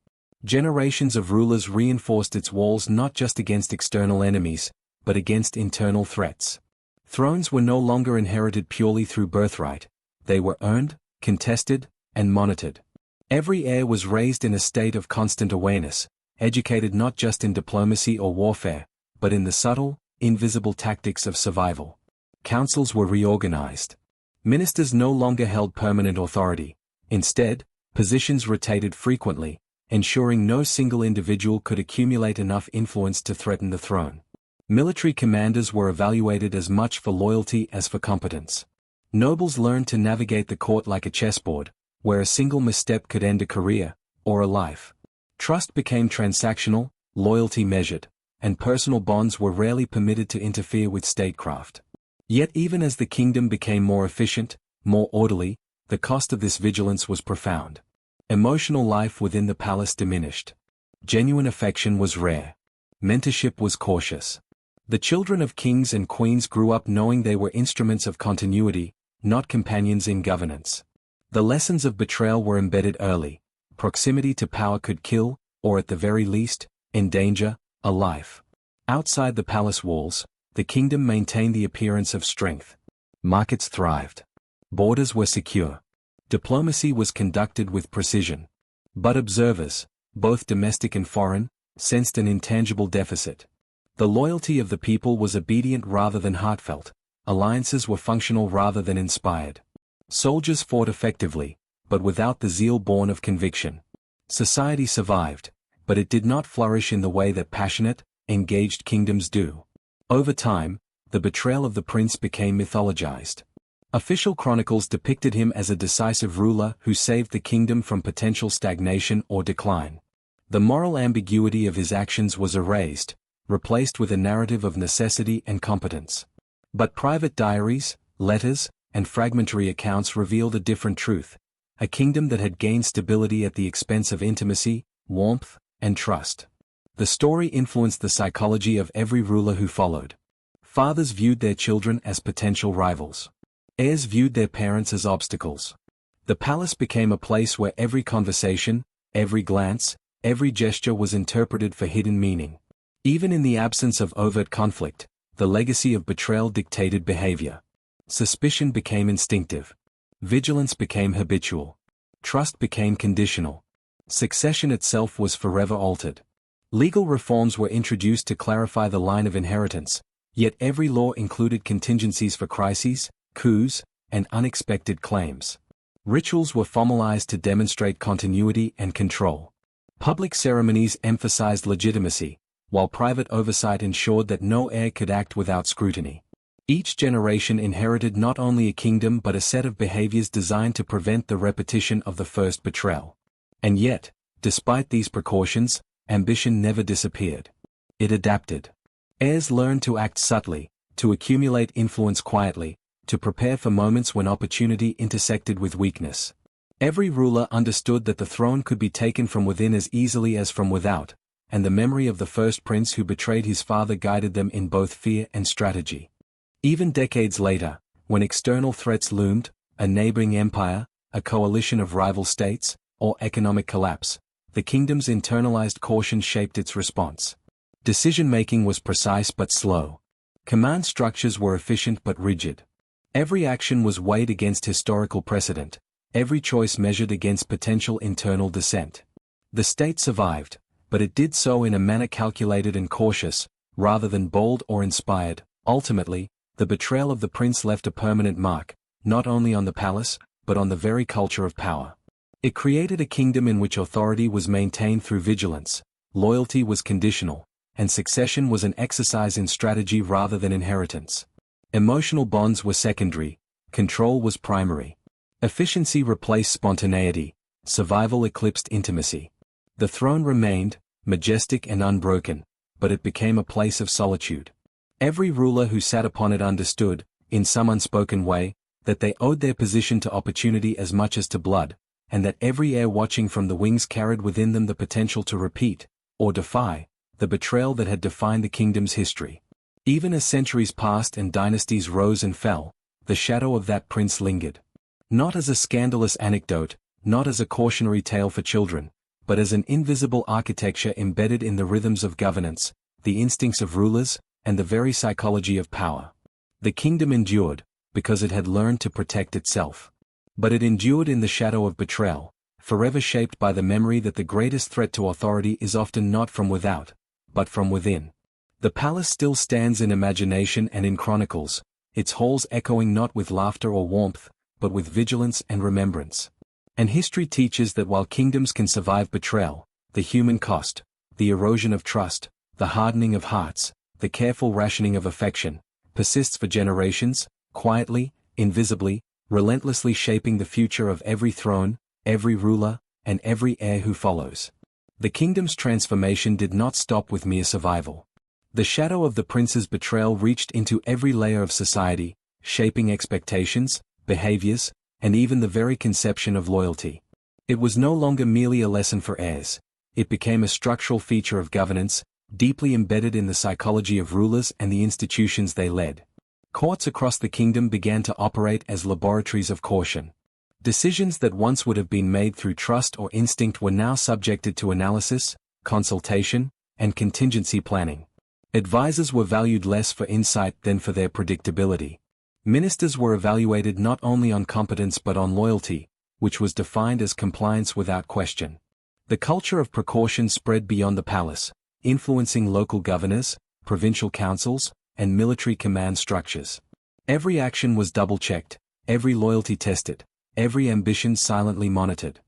Generations of rulers reinforced its walls not just against external enemies, but against internal threats. Thrones were no longer inherited purely through birthright, they were earned, contested, and monitored. Every heir was raised in a state of constant awareness, educated not just in diplomacy or warfare, but in the subtle, invisible tactics of survival. Councils were reorganized. Ministers no longer held permanent authority. Instead, positions rotated frequently, ensuring no single individual could accumulate enough influence to threaten the throne. Military commanders were evaluated as much for loyalty as for competence. Nobles learned to navigate the court like a chessboard, where a single misstep could end a career, or a life. Trust became transactional, loyalty measured, and personal bonds were rarely permitted to interfere with statecraft. Yet even as the kingdom became more efficient, more orderly, the cost of this vigilance was profound. Emotional life within the palace diminished. Genuine affection was rare. Mentorship was cautious. The children of kings and queens grew up knowing they were instruments of continuity, not companions in governance. The lessons of betrayal were embedded early. Proximity to power could kill, or at the very least, endanger, a life. Outside the palace walls, the kingdom maintained the appearance of strength. Markets thrived. Borders were secure. Diplomacy was conducted with precision. But observers, both domestic and foreign, sensed an intangible deficit. The loyalty of the people was obedient rather than heartfelt. Alliances were functional rather than inspired. Soldiers fought effectively, but without the zeal born of conviction. Society survived, but it did not flourish in the way that passionate, engaged kingdoms do. Over time, the betrayal of the prince became mythologized. Official chronicles depicted him as a decisive ruler who saved the kingdom from potential stagnation or decline. The moral ambiguity of his actions was erased, replaced with a narrative of necessity and competence. But private diaries, letters, and fragmentary accounts revealed a different truth, a kingdom that had gained stability at the expense of intimacy, warmth, and trust. The story influenced the psychology of every ruler who followed. Fathers viewed their children as potential rivals. Heirs viewed their parents as obstacles. The palace became a place where every conversation, every glance, every gesture was interpreted for hidden meaning. Even in the absence of overt conflict, the legacy of betrayal dictated behavior. Suspicion became instinctive. Vigilance became habitual. Trust became conditional. Succession itself was forever altered. Legal reforms were introduced to clarify the line of inheritance, yet every law included contingencies for crises, coups, and unexpected claims. Rituals were formalized to demonstrate continuity and control. Public ceremonies emphasized legitimacy, while private oversight ensured that no heir could act without scrutiny. Each generation inherited not only a kingdom but a set of behaviors designed to prevent the repetition of the first betrayal. And yet, despite these precautions, ambition never disappeared. It adapted. Heirs learned to act subtly, to accumulate influence quietly, to prepare for moments when opportunity intersected with weakness. Every ruler understood that the throne could be taken from within as easily as from without, and the memory of the first prince who betrayed his father guided them in both fear and strategy. Even decades later, when external threats loomed, a neighboring empire, a coalition of rival states, or economic collapse, the kingdom's internalized caution shaped its response. Decision-making was precise but slow. Command structures were efficient but rigid. Every action was weighed against historical precedent, every choice measured against potential internal dissent. The state survived, but it did so in a manner calculated and cautious, rather than bold or inspired. Ultimately, the betrayal of the prince left a permanent mark, not only on the palace, but on the very culture of power. It created a kingdom in which authority was maintained through vigilance, loyalty was conditional, and succession was an exercise in strategy rather than inheritance. Emotional bonds were secondary, control was primary. Efficiency replaced spontaneity, survival eclipsed intimacy. The throne remained, majestic and unbroken, but it became a place of solitude. Every ruler who sat upon it understood, in some unspoken way, that they owed their position to opportunity as much as to blood, and that every heir watching from the wings carried within them the potential to repeat, or defy, the betrayal that had defined the kingdom's history. Even as centuries passed and dynasties rose and fell, the shadow of that prince lingered. Not as a scandalous anecdote, not as a cautionary tale for children, but as an invisible architecture embedded in the rhythms of governance, the instincts of rulers, and the very psychology of power. The kingdom endured, because it had learned to protect itself. But it endured in the shadow of betrayal, forever shaped by the memory that the greatest threat to authority is often not from without, but from within. The palace still stands in imagination and in chronicles, its halls echoing not with laughter or warmth, but with vigilance and remembrance. And history teaches that while kingdoms can survive betrayal, the human cost, the erosion of trust, the hardening of hearts, the careful rationing of affection, persists for generations, quietly, invisibly, relentlessly shaping the future of every throne, every ruler, and every heir who follows. The kingdom's transformation did not stop with mere survival. The shadow of the prince's betrayal reached into every layer of society, shaping expectations, behaviors, and even the very conception of loyalty. It was no longer merely a lesson for heirs. It became a structural feature of governance, deeply embedded in the psychology of rulers and the institutions they led. Courts across the kingdom began to operate as laboratories of caution. Decisions that once would have been made through trust or instinct were now subjected to analysis, consultation, and contingency planning. Advisors were valued less for insight than for their predictability. Ministers were evaluated not only on competence but on loyalty, which was defined as compliance without question. The culture of precaution spread beyond the palace, influencing local governors, provincial councils, and military command structures. Every action was double-checked, every loyalty tested, every ambition silently monitored.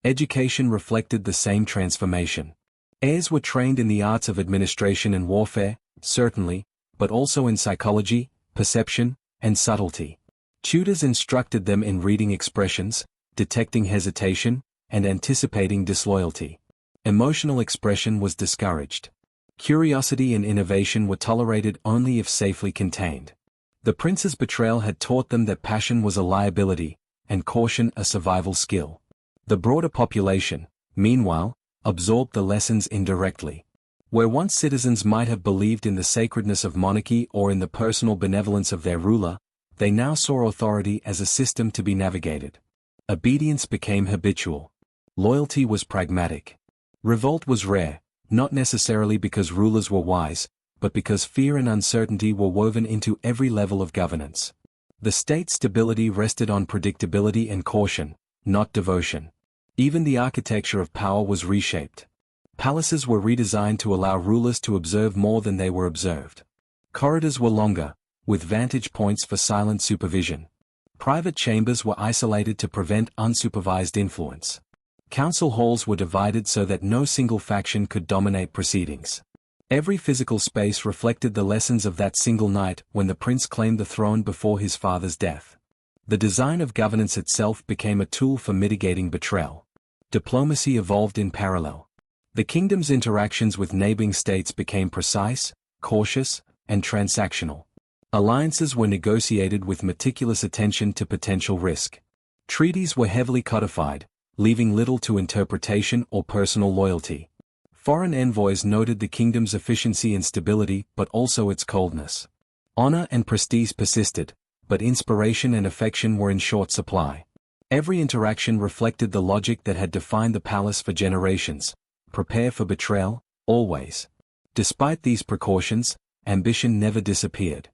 Education reflected the same transformation. Heirs were trained in the arts of administration and warfare, certainly, but also in psychology, perception, and subtlety. Tutors instructed them in reading expressions, detecting hesitation, and anticipating disloyalty. Emotional expression was discouraged. Curiosity and innovation were tolerated only if safely contained. The prince's betrayal had taught them that passion was a liability, and caution a survival skill. The broader population, meanwhile, absorbed the lessons indirectly. Where once citizens might have believed in the sacredness of monarchy or in the personal benevolence of their ruler, they now saw authority as a system to be navigated. Obedience became habitual. Loyalty was pragmatic. Revolt was rare, not necessarily because rulers were wise, but because fear and uncertainty were woven into every level of governance. The state's stability rested on predictability and caution, not devotion. Even the architecture of power was reshaped. Palaces were redesigned to allow rulers to observe more than they were observed. Corridors were longer, with vantage points for silent supervision. Private chambers were isolated to prevent unsupervised influence. Council halls were divided so that no single faction could dominate proceedings. Every physical space reflected the lessons of that single night when the prince claimed the throne before his father's death. The design of governance itself became a tool for mitigating betrayal. Diplomacy evolved in parallel. The kingdom's interactions with neighboring states became precise, cautious, and transactional. Alliances were negotiated with meticulous attention to potential risk. Treaties were heavily codified, leaving little to interpretation or personal loyalty. Foreign envoys noted the kingdom's efficiency and stability but also its coldness. Honor and prestige persisted, but inspiration and affection were in short supply. Every interaction reflected the logic that had defined the palace for generations: prepare for betrayal, always. Despite these precautions, ambition never disappeared.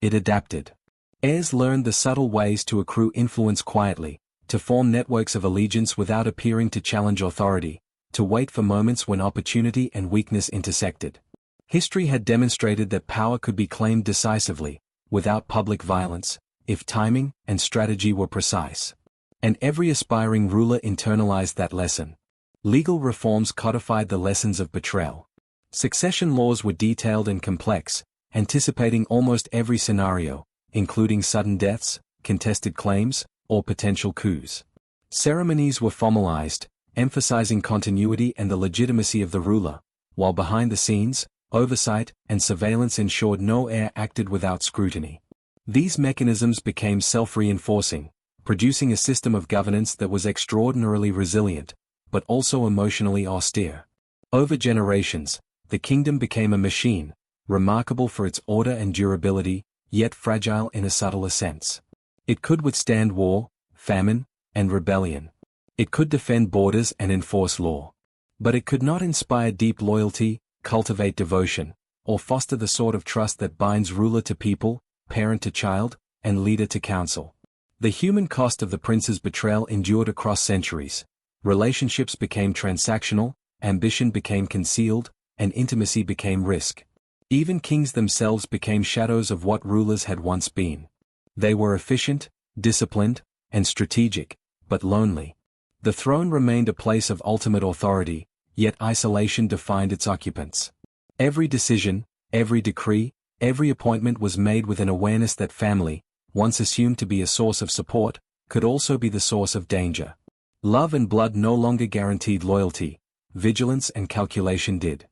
It adapted. Heirs learned the subtle ways to accrue influence quietly, to form networks of allegiance without appearing to challenge authority, to wait for moments when opportunity and weakness intersected. History had demonstrated that power could be claimed decisively, without public violence, if timing and strategy were precise. And every aspiring ruler internalized that lesson. Legal reforms codified the lessons of betrayal. Succession laws were detailed and complex, anticipating almost every scenario, including sudden deaths, contested claims, or potential coups. Ceremonies were formalized, emphasizing continuity and the legitimacy of the ruler, while behind the scenes, oversight and surveillance ensured no heir acted without scrutiny. These mechanisms became self-reinforcing, producing a system of governance that was extraordinarily resilient, but also emotionally austere. Over generations, the kingdom became a machine, remarkable for its order and durability, yet fragile in a subtler sense. It could withstand war, famine, and rebellion. It could defend borders and enforce law. But it could not inspire deep loyalty, cultivate devotion, or foster the sort of trust that binds ruler to people, parent to child, and leader to counsel. The human cost of the prince's betrayal endured across centuries. Relationships became transactional, ambition became concealed, and intimacy became risk. Even kings themselves became shadows of what rulers had once been. They were efficient, disciplined, and strategic, but lonely. The throne remained a place of ultimate authority, yet isolation defined its occupants. Every decision, every decree, every appointment was made with an awareness that family, once assumed to be a source of support, could also be the source of danger. Love and blood no longer guaranteed loyalty, vigilance and calculation did.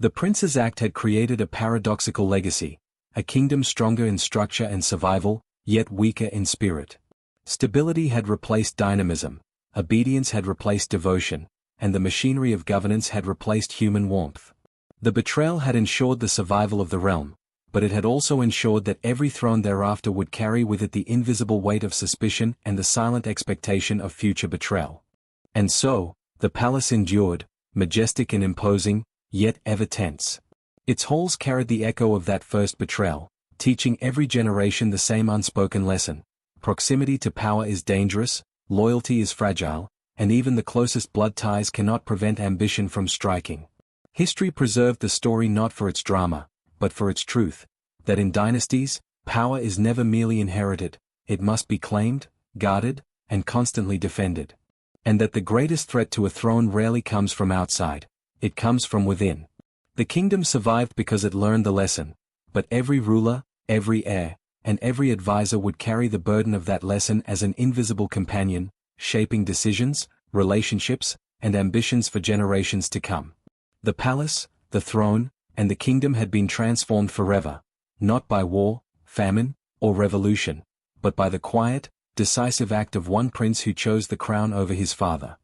The Prince's Act had created a paradoxical legacy, a kingdom stronger in structure and survival, yet weaker in spirit. Stability had replaced dynamism, obedience had replaced devotion, and the machinery of governance had replaced human warmth. The betrayal had ensured the survival of the realm, but it had also ensured that every throne thereafter would carry with it the invisible weight of suspicion and the silent expectation of future betrayal. And so, the palace endured, majestic and imposing, yet ever tense. Its halls carried the echo of that first betrayal, teaching every generation the same unspoken lesson: proximity to power is dangerous, loyalty is fragile, and even the closest blood ties cannot prevent ambition from striking. History preserved the story not for its drama, but for its truth, that in dynasties, power is never merely inherited, it must be claimed, guarded, and constantly defended. And that the greatest threat to a throne rarely comes from outside, it comes from within. The kingdom survived because it learned the lesson, but every ruler, every heir, and every advisor would carry the burden of that lesson as an invisible companion, shaping decisions, relationships, and ambitions for generations to come. The palace, the throne, and the kingdom had been transformed forever, not by war, famine, or revolution, but by the quiet, decisive act of one prince who chose the crown over his father.